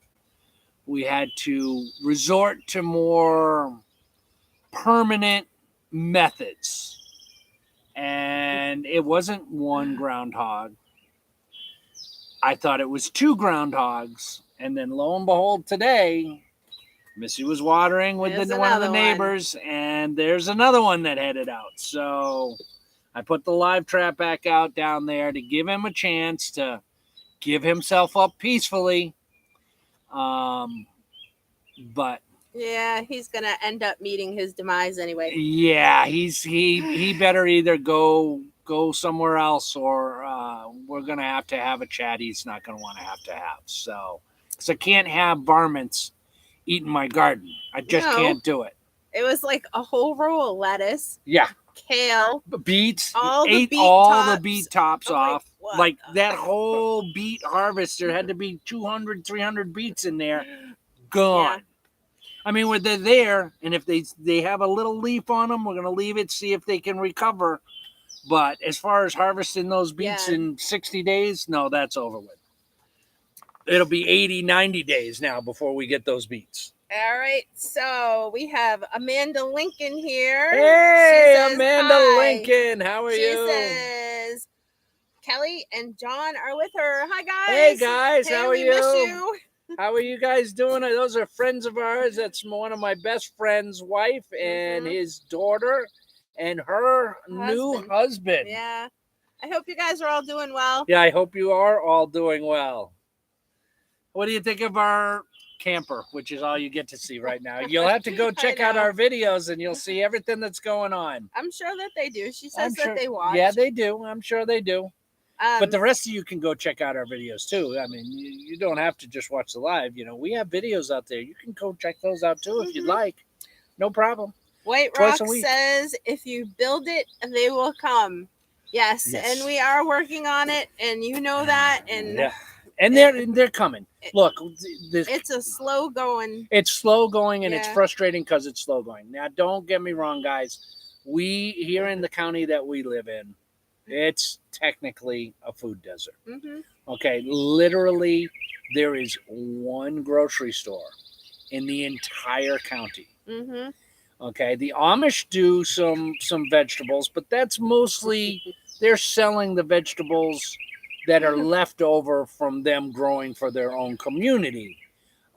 S1: we had to resort to more permanent methods. And it wasn't one groundhog. I thought it was 2 groundhogs. And then, lo and behold, today, Missy was watering with one of the neighbors, and there's another one that headed out. So I put the live trap back out down there to give him a chance to give himself up peacefully. But
S2: yeah, he's gonna end up meeting his demise anyway.
S1: Yeah, he better either go somewhere else, or we're gonna have to have a chat he's not gonna want to have. So, because I can't have varmints eating my garden. I just can't do it.
S2: It was like a whole row of lettuce.
S1: Yeah.
S2: Kale.
S1: Beets.
S2: Ate
S1: all the beet tops off. Like that whole beet harvest, there had to be 200, 300 beets in there. Gone. Yeah. I mean, when they're there, and if they have a little leaf on them, we're going to leave it, see if they can recover. But as far as harvesting those beets in 60 days, no, that's over with. It'll be 80, 90 days now before we get those beets.
S2: All right. So we have Amanda Lincoln here.
S1: Hey, says, Amanda Lincoln. How are you?
S2: She says, Kelly and John are with her. Hi, guys.
S1: Hey, guys. How are you?
S2: Miss you.
S1: How are you guys doing? Those are friends of ours. That's one of my best friend's wife and his daughter and her new husband.
S2: Yeah. I hope you guys are all doing well.
S1: Yeah, I hope you are all doing well. What do you think of our camper, which is all you get to see right now? You'll have to go check out our videos and you'll see everything that's going on.
S2: I'm sure that they do. She says that they watch.
S1: Yeah, they do. I'm sure they do. But the rest of you can go check out our videos too. I mean, you don't have to just watch the live. We have videos out there. You can go check those out too if you'd like. No problem.
S2: White Rock says, if you build it, they will come. Yes, and we are working on it, and you know that, and
S1: yeah. And they're coming. Look,
S2: it's a slow going.
S1: It's slow going, and it's frustrating because it's slow going. Now, don't get me wrong, guys. We here in the county that we live in, it's technically a food desert. Okay, literally, there is one grocery store in the entire county. Okay, the Amish do some vegetables, but that's mostly they're selling the vegetables that are left over from them growing for their own community.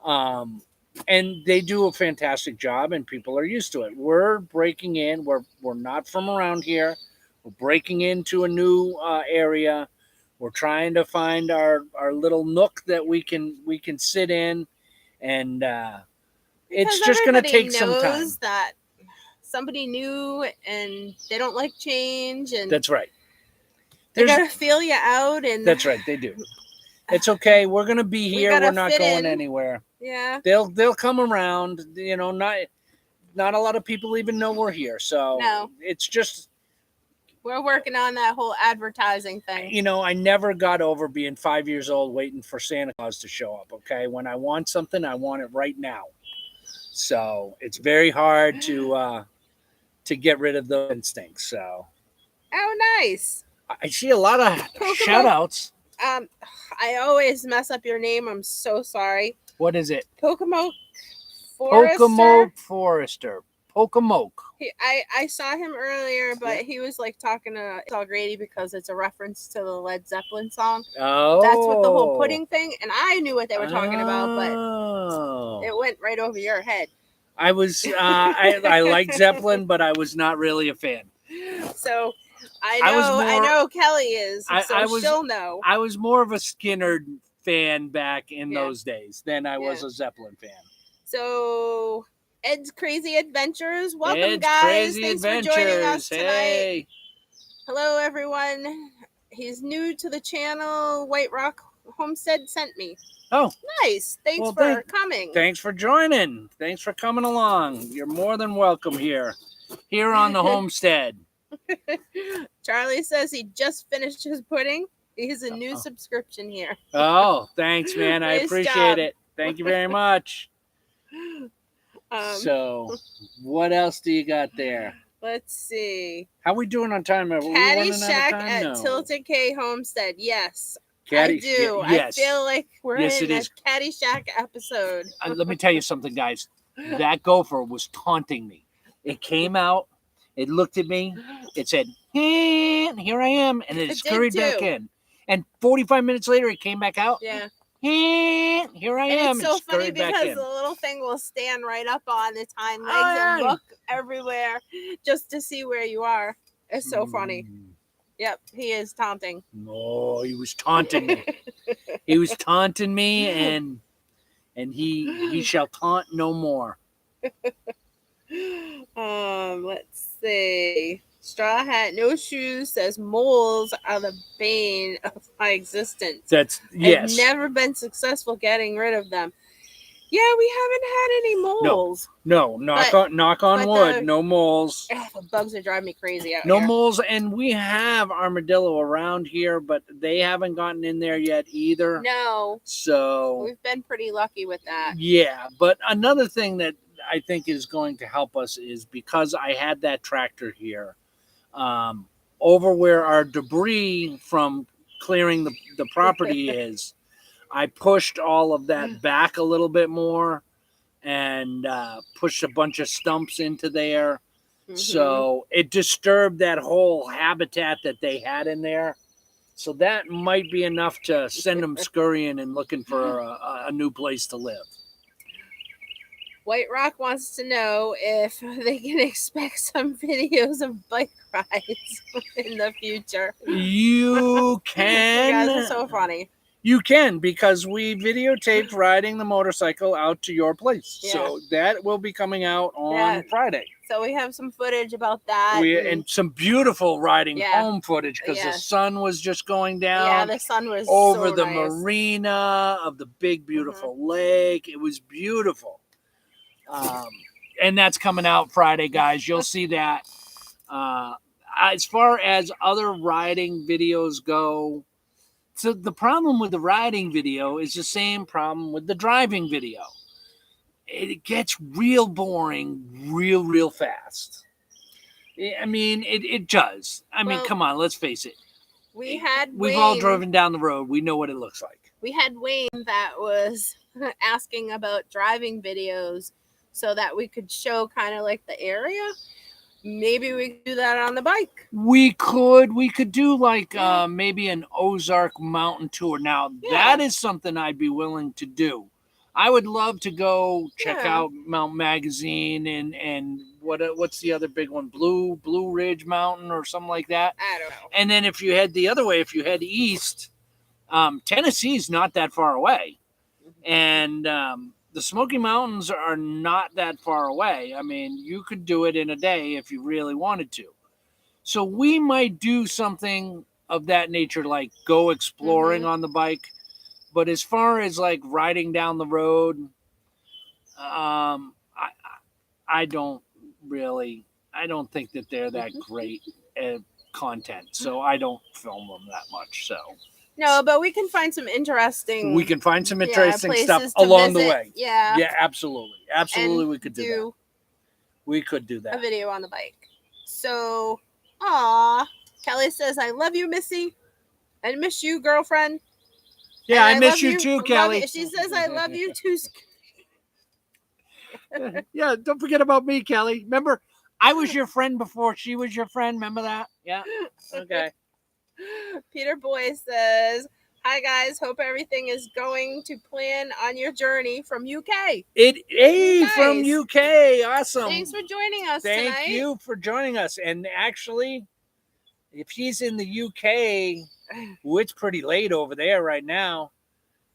S1: And they do a fantastic job, and people are used to it. We're breaking in. We're not from around here. We're breaking into a new area. We're trying to find our little nook that we can sit in, and it's just going to take some time.
S2: That somebody new, and they don't like change, and
S1: that's right.
S2: They gotta feel you out, and
S1: that's right. They do. It's okay. We're gonna be here. We're not going anywhere.
S2: Yeah.
S1: They'll come around. You know, not a lot of people even know we're here. So it's just
S2: we're working on that whole advertising thing.
S1: You know, I never got over being 5 years old waiting for Santa Claus to show up. Okay, when I want something, I want it right now. So it's very hard to get rid of those instincts. So.
S2: Oh, nice.
S1: I see a lot of shout outs.
S2: I always mess up your name. I'm so sorry.
S1: What is it?
S2: Pocomoke Forester.
S1: Pocomoke Forester. Pocomoke.
S2: I saw him earlier, but he was like talking to Saul Grady because it's a reference to the Led Zeppelin song.
S1: Oh.
S2: That's what the whole pudding thing, and I knew what they were talking about, but it went right over your head.
S1: I was I liked Zeppelin, but I was not really a fan.
S2: So I know Kelly is, so she'll know.
S1: I was more of a Skinner fan back in those days than I was a Zeppelin fan.
S2: So Ed's Crazy Adventures. Welcome, guys. Thanks for joining us tonight. Hey. Hello, everyone. He's new to the channel. White Rock Homestead sent me.
S1: Oh.
S2: Nice. Thanks for coming.
S1: Thanks for joining. Thanks for coming along. You're more than welcome here on the homestead.
S2: Charlie says he just finished his pudding. He's a new subscription here.
S1: Oh, thanks, man. I appreciate it. Thank you very much. So, what else do you got there?
S2: Let's see.
S1: How we doing on time?
S2: Caddyshack at Tilted K Homestead. Yes, I do. Yes. I feel like we're in a Caddyshack episode.
S1: Let me tell you something, guys. That gopher was taunting me. It came out. It looked at me. It said, here I am. And then it scurried back in. And 45 minutes later, it came back out.
S2: Yeah.
S1: Here I am.
S2: It's so funny because the little thing will stand right up on its hind legs and look everywhere just to see where you are. It's so funny. Yep, he is taunting.
S1: No, he was taunting me. He was taunting me, and he shall taunt no more.
S2: Let's see. Straw Hat, No Shoes says moles are the bane of my existence.
S1: Yes.
S2: I've never been successful getting rid of them. Yeah, we haven't had any moles.
S1: No. Knock on wood. No moles.
S2: The bugs are driving me crazy out
S1: here. No moles, and we have armadillo around here, but they haven't gotten in there yet either.
S2: No.
S1: So
S2: we've been pretty lucky with that.
S1: Yeah, but another thing that I think is going to help us is because I had that tractor here, over where our debris from clearing the property is. I pushed all of that back a little bit more and pushed a bunch of stumps into there. Mm-hmm. So it disturbed that whole habitat that they had in there. So that might be enough to send them scurrying and looking for a new place to live.
S2: White Rock wants to know if they can expect some videos of bike rides in the future.
S1: You can.
S2: You guys are so funny.
S1: You can, because we videotaped riding the motorcycle out to your place. Yeah. So that will be coming out on Friday.
S2: So we have some footage about that.
S1: And some beautiful riding home footage because the sun was just going down.
S2: Yeah, the sun was
S1: over
S2: so
S1: the
S2: nice.
S1: Marina of the big, beautiful lake. It was beautiful. and that's coming out Friday, guys. You'll see that. As far as other riding videos go, so the problem with the riding video is the same problem with the driving video. It gets real boring real fast. I mean, it does. I mean, come on, let's face it. We've all driven down the road. We know what it looks like.
S2: We had Wayne that was asking about driving videos so that we could show kind of like the area. Maybe we could do that on the bike.
S1: We could do like maybe an Ozark mountain tour. Now, that is something I'd be willing to do. I would love to go check out Mount Magazine and what's the other big one? Blue Ridge Mountain or something like that.
S2: I don't know.
S1: And then if you head the other way, if you head east, Tennessee's not that far away. And the Smoky Mountains are not that far away. I mean, you could do it in a day if you really wanted to. So we might do something of that nature, like go exploring on the bike. But as far as like riding down the road, I don't think that they're that great at content. So I don't film them that much. So
S2: no, but we can find some interesting.
S1: We can find some interesting stuff along the way.
S2: Yeah.
S1: Yeah, absolutely. Absolutely, and we could do that. We could do that.
S2: A video on the bike. So, Kelly says, "I love you, Missy. I miss you, girlfriend."
S1: Yeah, I miss you too, Kelly.
S2: She says, "I love you too."
S1: Yeah, don't forget about me, Kelly. Remember, I was your friend before she was your friend. Remember that? Yeah. Okay.
S2: Peter Boy says, "Hi guys, hope everything is going to plan on your journey from UK."
S1: From UK, awesome.
S2: Thanks for joining us tonight.
S1: Thank you for joining us. And actually, if he's in the UK, it's pretty late over there right now.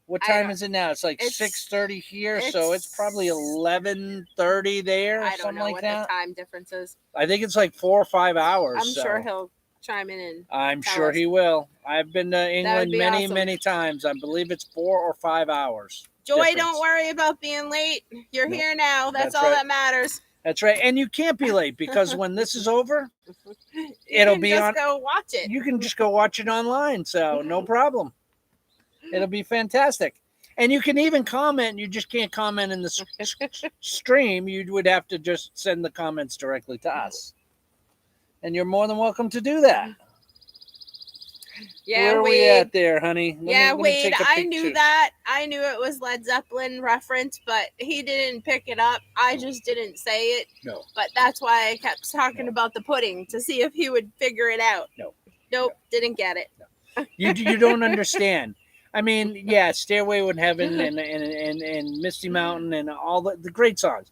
S1: What time is it now? It's like 6:30 here, so it's probably 11:30 there.
S2: I don't know
S1: like
S2: what
S1: that.
S2: the time difference is.
S1: I think it's like 4 or 5 hours.
S2: I'm sure he'll chime in.
S1: I'm sure he will. I've been to England many times. I believe it's 4 or 5 hours.
S2: Joy, don't worry about being late. You're here now. That's all that matters.
S1: That's right. And you can't be late because when this is over, it'll be on.
S2: Go watch it.
S1: You can just go watch it online. So no problem. It'll be fantastic. And you can even comment. You just can't comment in the stream. You would have to just send the comments directly to us. And you're more than welcome to do that.
S2: Yeah,
S1: where are we at there, honey?
S2: Wade, I knew that. I knew it was Led Zeppelin reference, but he didn't pick it up. I just didn't say it.
S1: No.
S2: But that's why I kept talking about the pudding to see if he would figure it out. Nope, didn't get it.
S1: No. You don't understand. I mean, yeah, Stairway to Heaven and Misty Mountain and all the great songs.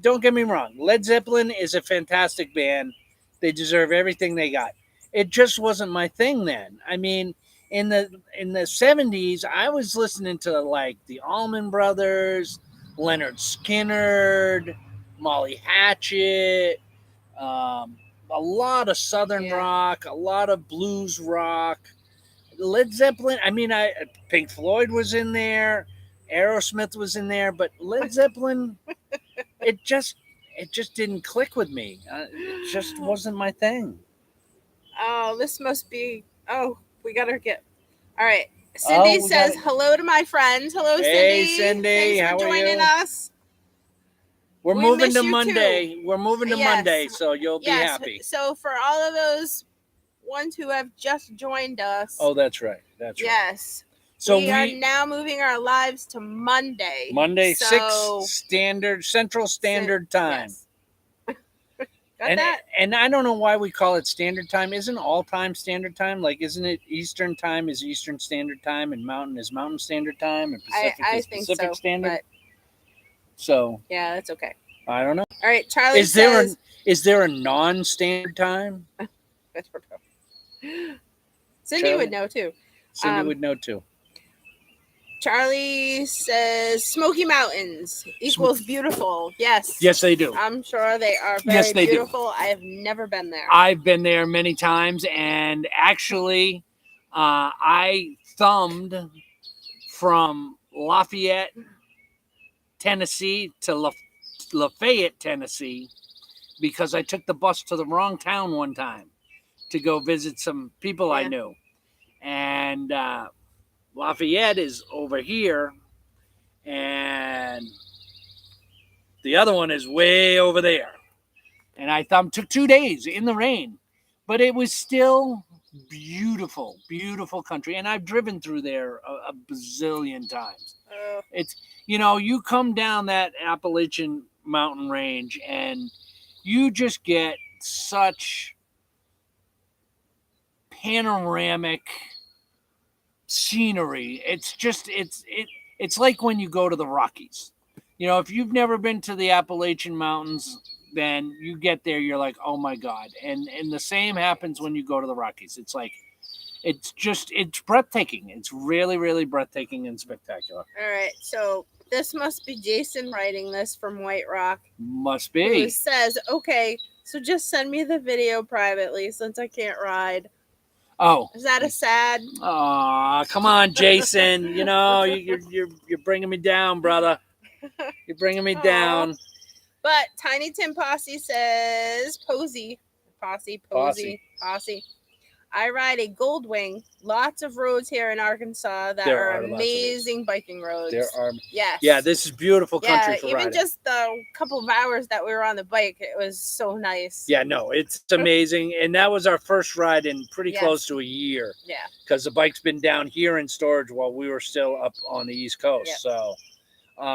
S1: Don't get me wrong. Led Zeppelin is a fantastic band. They deserve everything they got. It just wasn't my thing then. I mean, in the 70s, I was listening to like the Allman Brothers, Leonard Skinner, Molly Hatchet, a lot of Southern rock, a lot of blues rock. Led Zeppelin, I mean, Pink Floyd was in there, Aerosmith was in there, but Led Zeppelin, it just didn't click with me. It just wasn't my thing.
S2: Oh, this must be. Oh, we gotta get. All right. Cindy says hello to my friends. Hello, Cindy.
S1: Hey, Cindy.
S2: Thanks for
S1: How are
S2: joining
S1: you?
S2: us.
S1: We're moving to Monday. Too. We're moving to Monday, so you'll be happy.
S2: So for all of those ones who have just joined us.
S1: Oh, that's right. That's right.
S2: Yes.
S1: So
S2: we are now moving our lives to Monday.
S1: Monday, 6 Central Standard Time.
S2: Yes. Got that?
S1: And I don't know why we call it Standard Time. Isn't all time Standard Time? Like, isn't it Eastern Time is Eastern Standard Time and Mountain is Mountain Standard Time and Pacific is Pacific Standard? So
S2: yeah, that's okay.
S1: I don't know.
S2: All right, Charlie says,
S1: is there a non-standard time?
S2: Cindy would know too.
S1: Cindy would know too.
S2: Charlie says Smoky Mountains equals beautiful. Yes.
S1: Yes, they do.
S2: I'm sure they are very beautiful. I have never been there.
S1: I've been there many times, and actually, I thumbed from Lafayette, Tennessee to Lafayette, Tennessee, because I took the bus to the wrong town one time to go visit some people I knew. And Lafayette is over here, and the other one is way over there. And I took 2 days in the rain, but it was still beautiful, beautiful country. And I've driven through there a bazillion times. It's, you come down that Appalachian mountain range and you just get such panoramic scenery. It's like when you go to the Rockies. If you've never been to the Appalachian Mountains, then you get there, you're like, oh my God. And the same happens when you go to the Rockies. It's like, it's breathtaking. It's really, really breathtaking and spectacular.
S2: All right. So this must be Jason writing this from White Rock.
S1: Must be.
S2: Who says, okay, so just send me the video privately since I can't ride.
S1: Oh.
S2: Is that a sad?
S1: Aw, come on, Jason. You're bringing me down, brother. You're bringing me down.
S2: But Tiny Tim Posse says, Posse. I ride a Goldwing. Lots of roads here in Arkansas that are amazing biking roads.
S1: There are.
S2: Yes.
S1: Yeah, this is beautiful country for riding.
S2: Even just the couple of hours that we were on the bike, it was so nice.
S1: Yeah, no, it's amazing. And that was our first ride in pretty close to a year.
S2: Yeah.
S1: Because the bike's been down here in storage while we were still up on the East Coast. Yep. So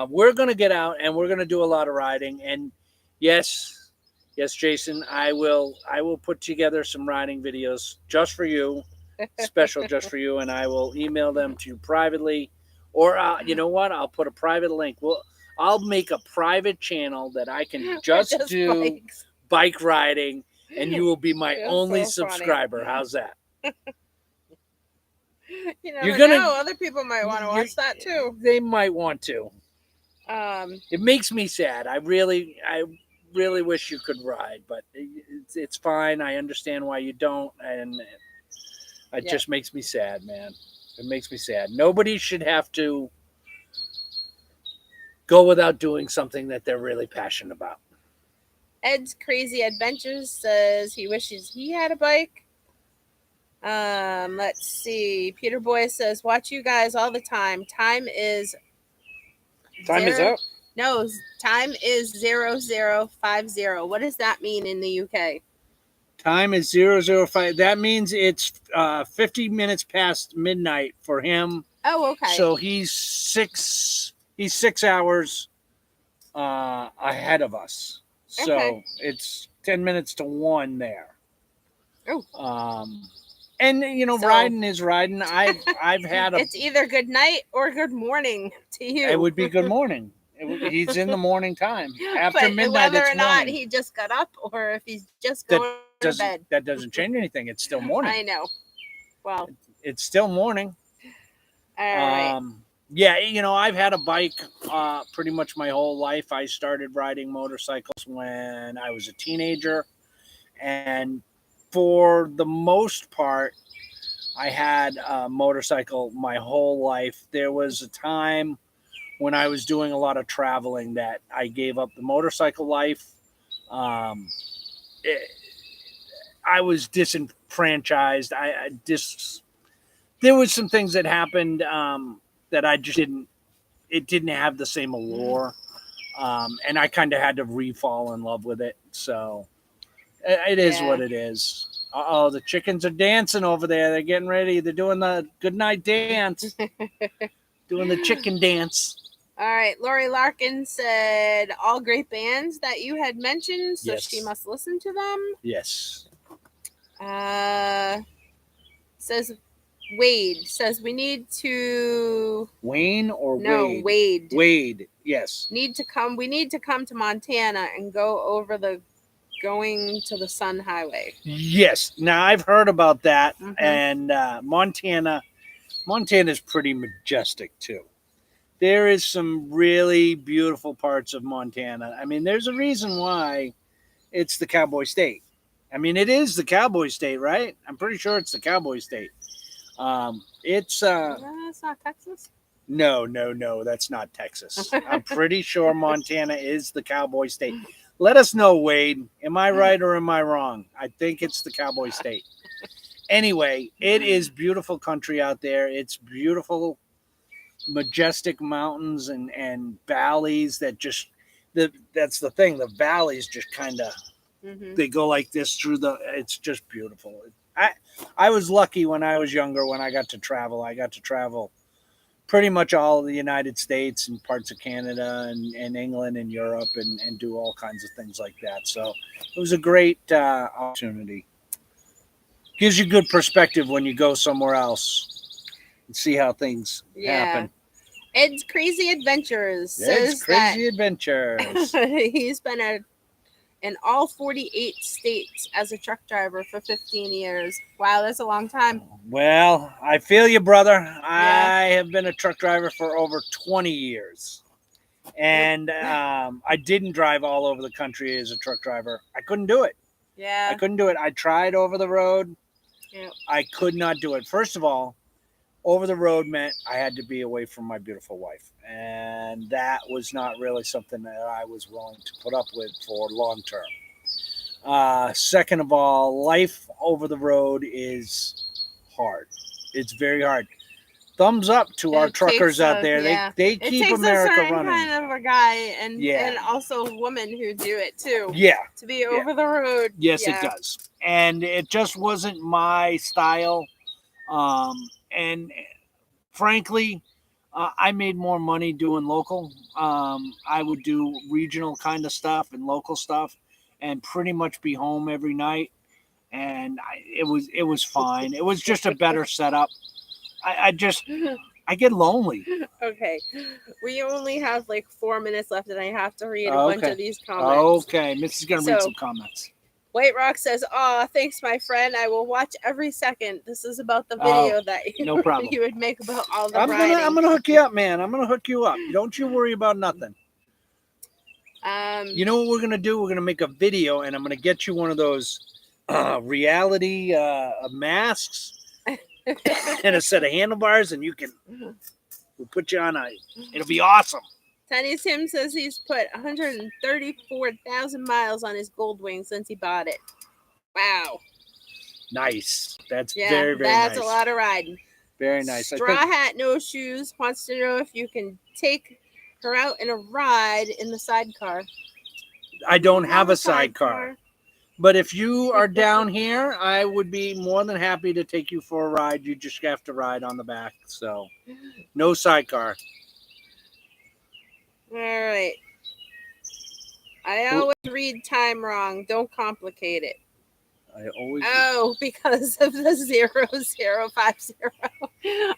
S1: we're going to get out and we're going to do a lot of riding. And yes, Jason, I will put together some riding videos just for you, special just for you, and I will email them to you privately. Or you know what? I'll put a private link. I'll make a private channel that I can just do bike riding, and you will be my only subscriber. Funny. How's that?
S2: You're gonna know. Other people might want to watch that too.
S1: They might want to. It makes me sad. I really wish you could ride, but it's fine. I understand why you don't, and it just makes me sad, man. It makes me sad. Nobody should have to go without doing something that they're really passionate about.
S2: Ed's Crazy Adventures says he wishes he had a bike. Let's see. Peter Boy says, watch you guys all the time. Time is
S1: up.
S2: No, time is 0050. What does that mean in the UK?
S1: Time is 005. That means it's 50 minutes past midnight for him.
S2: Oh, okay.
S1: So he's 6 hours ahead of us. So it's 10 minutes to 1 there.
S2: Oh.
S1: And riding is riding. I've had
S2: It's either good night or good morning to you.
S1: It would be good morning. He's in the morning time. After midnight,
S2: whether or not he just got up or if he's just going to bed.
S1: That doesn't change anything. It's still morning.
S2: I know. Well,
S1: it's still morning.
S2: All right.
S1: Yeah, I've had a bike pretty much my whole life. I started riding motorcycles when I was a teenager. And for the most part, I had a motorcycle my whole life. There was a time when I was doing a lot of traveling that I gave up the motorcycle life. I was disenfranchised. There was some things that happened that I just didn't have the same allure. And I kind of had to re-fall in love with it. So it is what it is. Uh-oh, the chickens are dancing over there. They're getting ready. They're doing the goodnight dance. Doing the chicken dance.
S2: All right. Lori Larkin said all great bands that you had mentioned, so she must listen to them.
S1: Yes.
S2: Says Wade says we need to
S1: Wayne or
S2: Wade.
S1: Wade, yes.
S2: We need to come to Montana and go over the going to the Sun Highway.
S1: Yes. Now I've heard about that, and Montana is pretty majestic too. There is some really beautiful parts of Montana. I mean, there's a reason why it's the cowboy state. I mean, it is the cowboy state, right? I'm pretty sure it's the cowboy state. It's
S2: not Texas.
S1: No, that's not Texas. I'm pretty sure Montana is the cowboy state. Let us know, Wade. Am I right or am I wrong? I think it's the cowboy state. Anyway, it is beautiful country out there. It's beautiful, majestic mountains and valleys that just that's the thing. The valleys just kind of they go like this through the. It's just beautiful. I was lucky when I was younger when I got to travel. I got to travel pretty much all of the United States and parts of Canada and England and Europe and do all kinds of things like that. So it was a great opportunity. Gives you good perspective when you go somewhere else and see how things happen.
S2: It's Crazy Adventures.
S1: It's Crazy Adventures.
S2: He's been in all 48 states as a truck driver for 15 years. Wow, that's a long time.
S1: Well, I feel you, brother. I have been a truck driver for over 20 years. And I didn't drive all over the country as a truck driver. I couldn't do it.
S2: Yeah.
S1: I couldn't do it. I tried over the road.
S2: Yeah.
S1: I could not do it. First of all, over the road meant I had to be away from my beautiful wife. And that was not really something that I was willing to put up with for long term. Second of all, life over the road is hard. It's very hard. Thumbs up to our truckers out there. They keep America running.
S2: It takes a certain kind of a guy and also women who do it too.
S1: Yeah.
S2: To be over the road.
S1: Yes, it does. And it just wasn't my style. And frankly, I made more money doing local. I would do regional kind of stuff and local stuff and pretty much be home every night. And it was fine. It was just a better setup. I get lonely.
S2: Okay. We only have like 4 minutes left and I have to read a bunch of these comments.
S1: Okay. Missy's going to read some comments.
S2: White Rock says, "Oh, thanks, my friend. I will watch every second. This is about the video that
S1: no problem.
S2: you would make about all the riding.
S1: I'm gonna hook you up, man. I'm gonna hook you up. Don't you worry about nothing. You know what we're gonna do? We're gonna make a video, and I'm gonna get you one of those reality masks and a set of handlebars, and we'll put you on it'll be awesome."
S2: Tiny Tim says he's put 134,000 miles on his Goldwing since he bought it. Wow.
S1: Nice. That's very, very nice.
S2: That's a lot of riding.
S1: Very nice.
S2: Straw Hat No Shoes wants to know if you can take her out in a ride in the sidecar.
S1: I don't have a sidecar. But if you are down here, I would be more than happy to take you for a ride. You just have to ride on the back. So no sidecar.
S2: All right. I always read time wrong. Don't complicate it. Because of the 0050.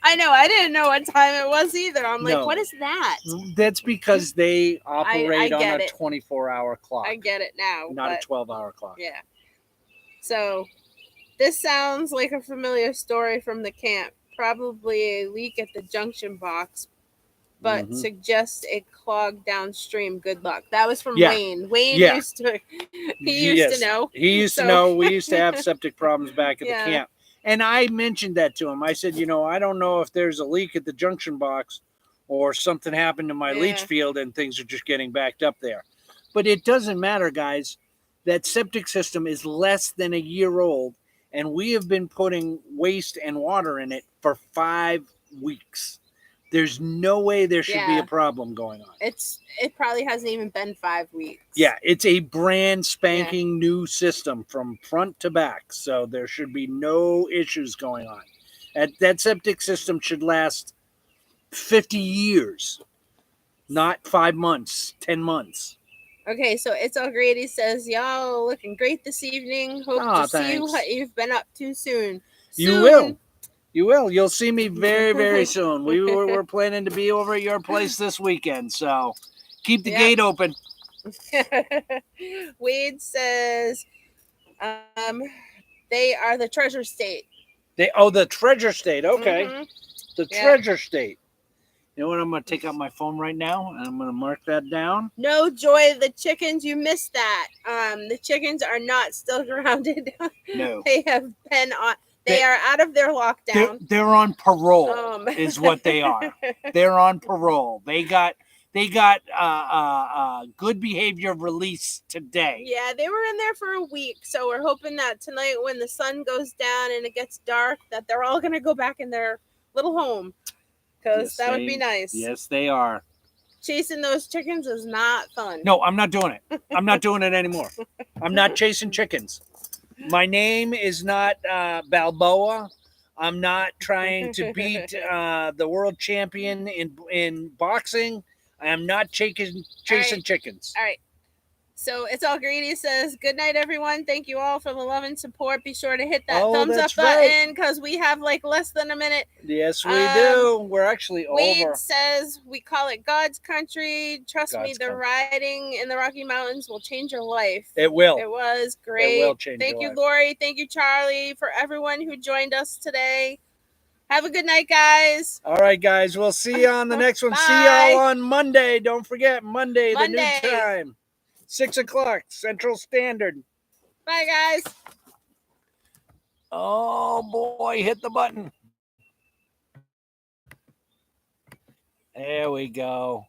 S2: I know. I didn't know what time it was either. I'm like, what is that?
S1: That's because they operate on a 24-hour clock.
S2: I get it now.
S1: Not a 12-hour clock.
S2: Yeah. So this sounds like a familiar story from the camp. Probably a leak at the junction box, but suggests a clog downstream. Good luck. That was from Wayne. Wayne used to know.
S1: He used to know. We used to have septic problems back at the camp. And I mentioned that to him. I said, I don't know if there's a leak at the junction box or something happened to my leach field and things are just getting backed up there. But it doesn't matter, guys. That septic system is less than a year old, and we have been putting waste and water in it for 5 weeks. There's no way there should be a problem going on.
S2: It probably hasn't even been 5 weeks.
S1: Yeah, it's a brand spanking new system from front to back. So there should be no issues going on. That septic system should last 50 years, not 5 months, 10 months.
S2: Okay, so It's All Great. He says, y'all looking great this evening. Hope to see what you've been up to soon.
S1: You will. You will. You'll see me very, very soon. We're planning to be over at your place this weekend, so keep the gate open.
S2: Wade says they are the Treasure State.
S1: The Treasure State. Okay. The Treasure State. You know what? I'm going to take out my phone right now, and I'm going to mark that down.
S2: No, Joy, the chickens, you missed that. The chickens are not still grounded.
S1: No.
S2: They have been on. They are out of their lockdown.
S1: They're on parole, is what they are. They're on parole. They got good behavior release today.
S2: Yeah, they were in there for a week, so we're hoping that tonight, when the sun goes down and it gets dark, that they're all gonna go back in their little home, because that would be nice.
S1: Yes, they are.
S2: Chasing those chickens is not fun.
S1: No, I'm not doing it. I'm not doing it anymore. I'm not chasing chickens. My name is not Balboa. I'm not trying to beat the world champion in boxing. I am not chasing chickens.
S2: All right. So It's All Greedy says, good night, everyone. Thank you all for the love and support. Be sure to hit that thumbs up button, because we have like less than a minute.
S1: Yes, we do. We're actually
S2: Wade
S1: over.
S2: says, we call it God's country. Trust me, the riding in the Rocky Mountains will change your life.
S1: It will.
S2: It was great.
S1: It will change
S2: Thank
S1: your
S2: you,
S1: life.
S2: Lori. Thank you, Charlie, for everyone who joined us today. Have a good night, guys.
S1: All right, guys. We'll see you on the next one. See y'all on Monday. Don't forget, Monday, the new time. 6 o'clock Central Standard.
S2: Bye, guys.
S1: Oh, boy. Hit the button. There we go.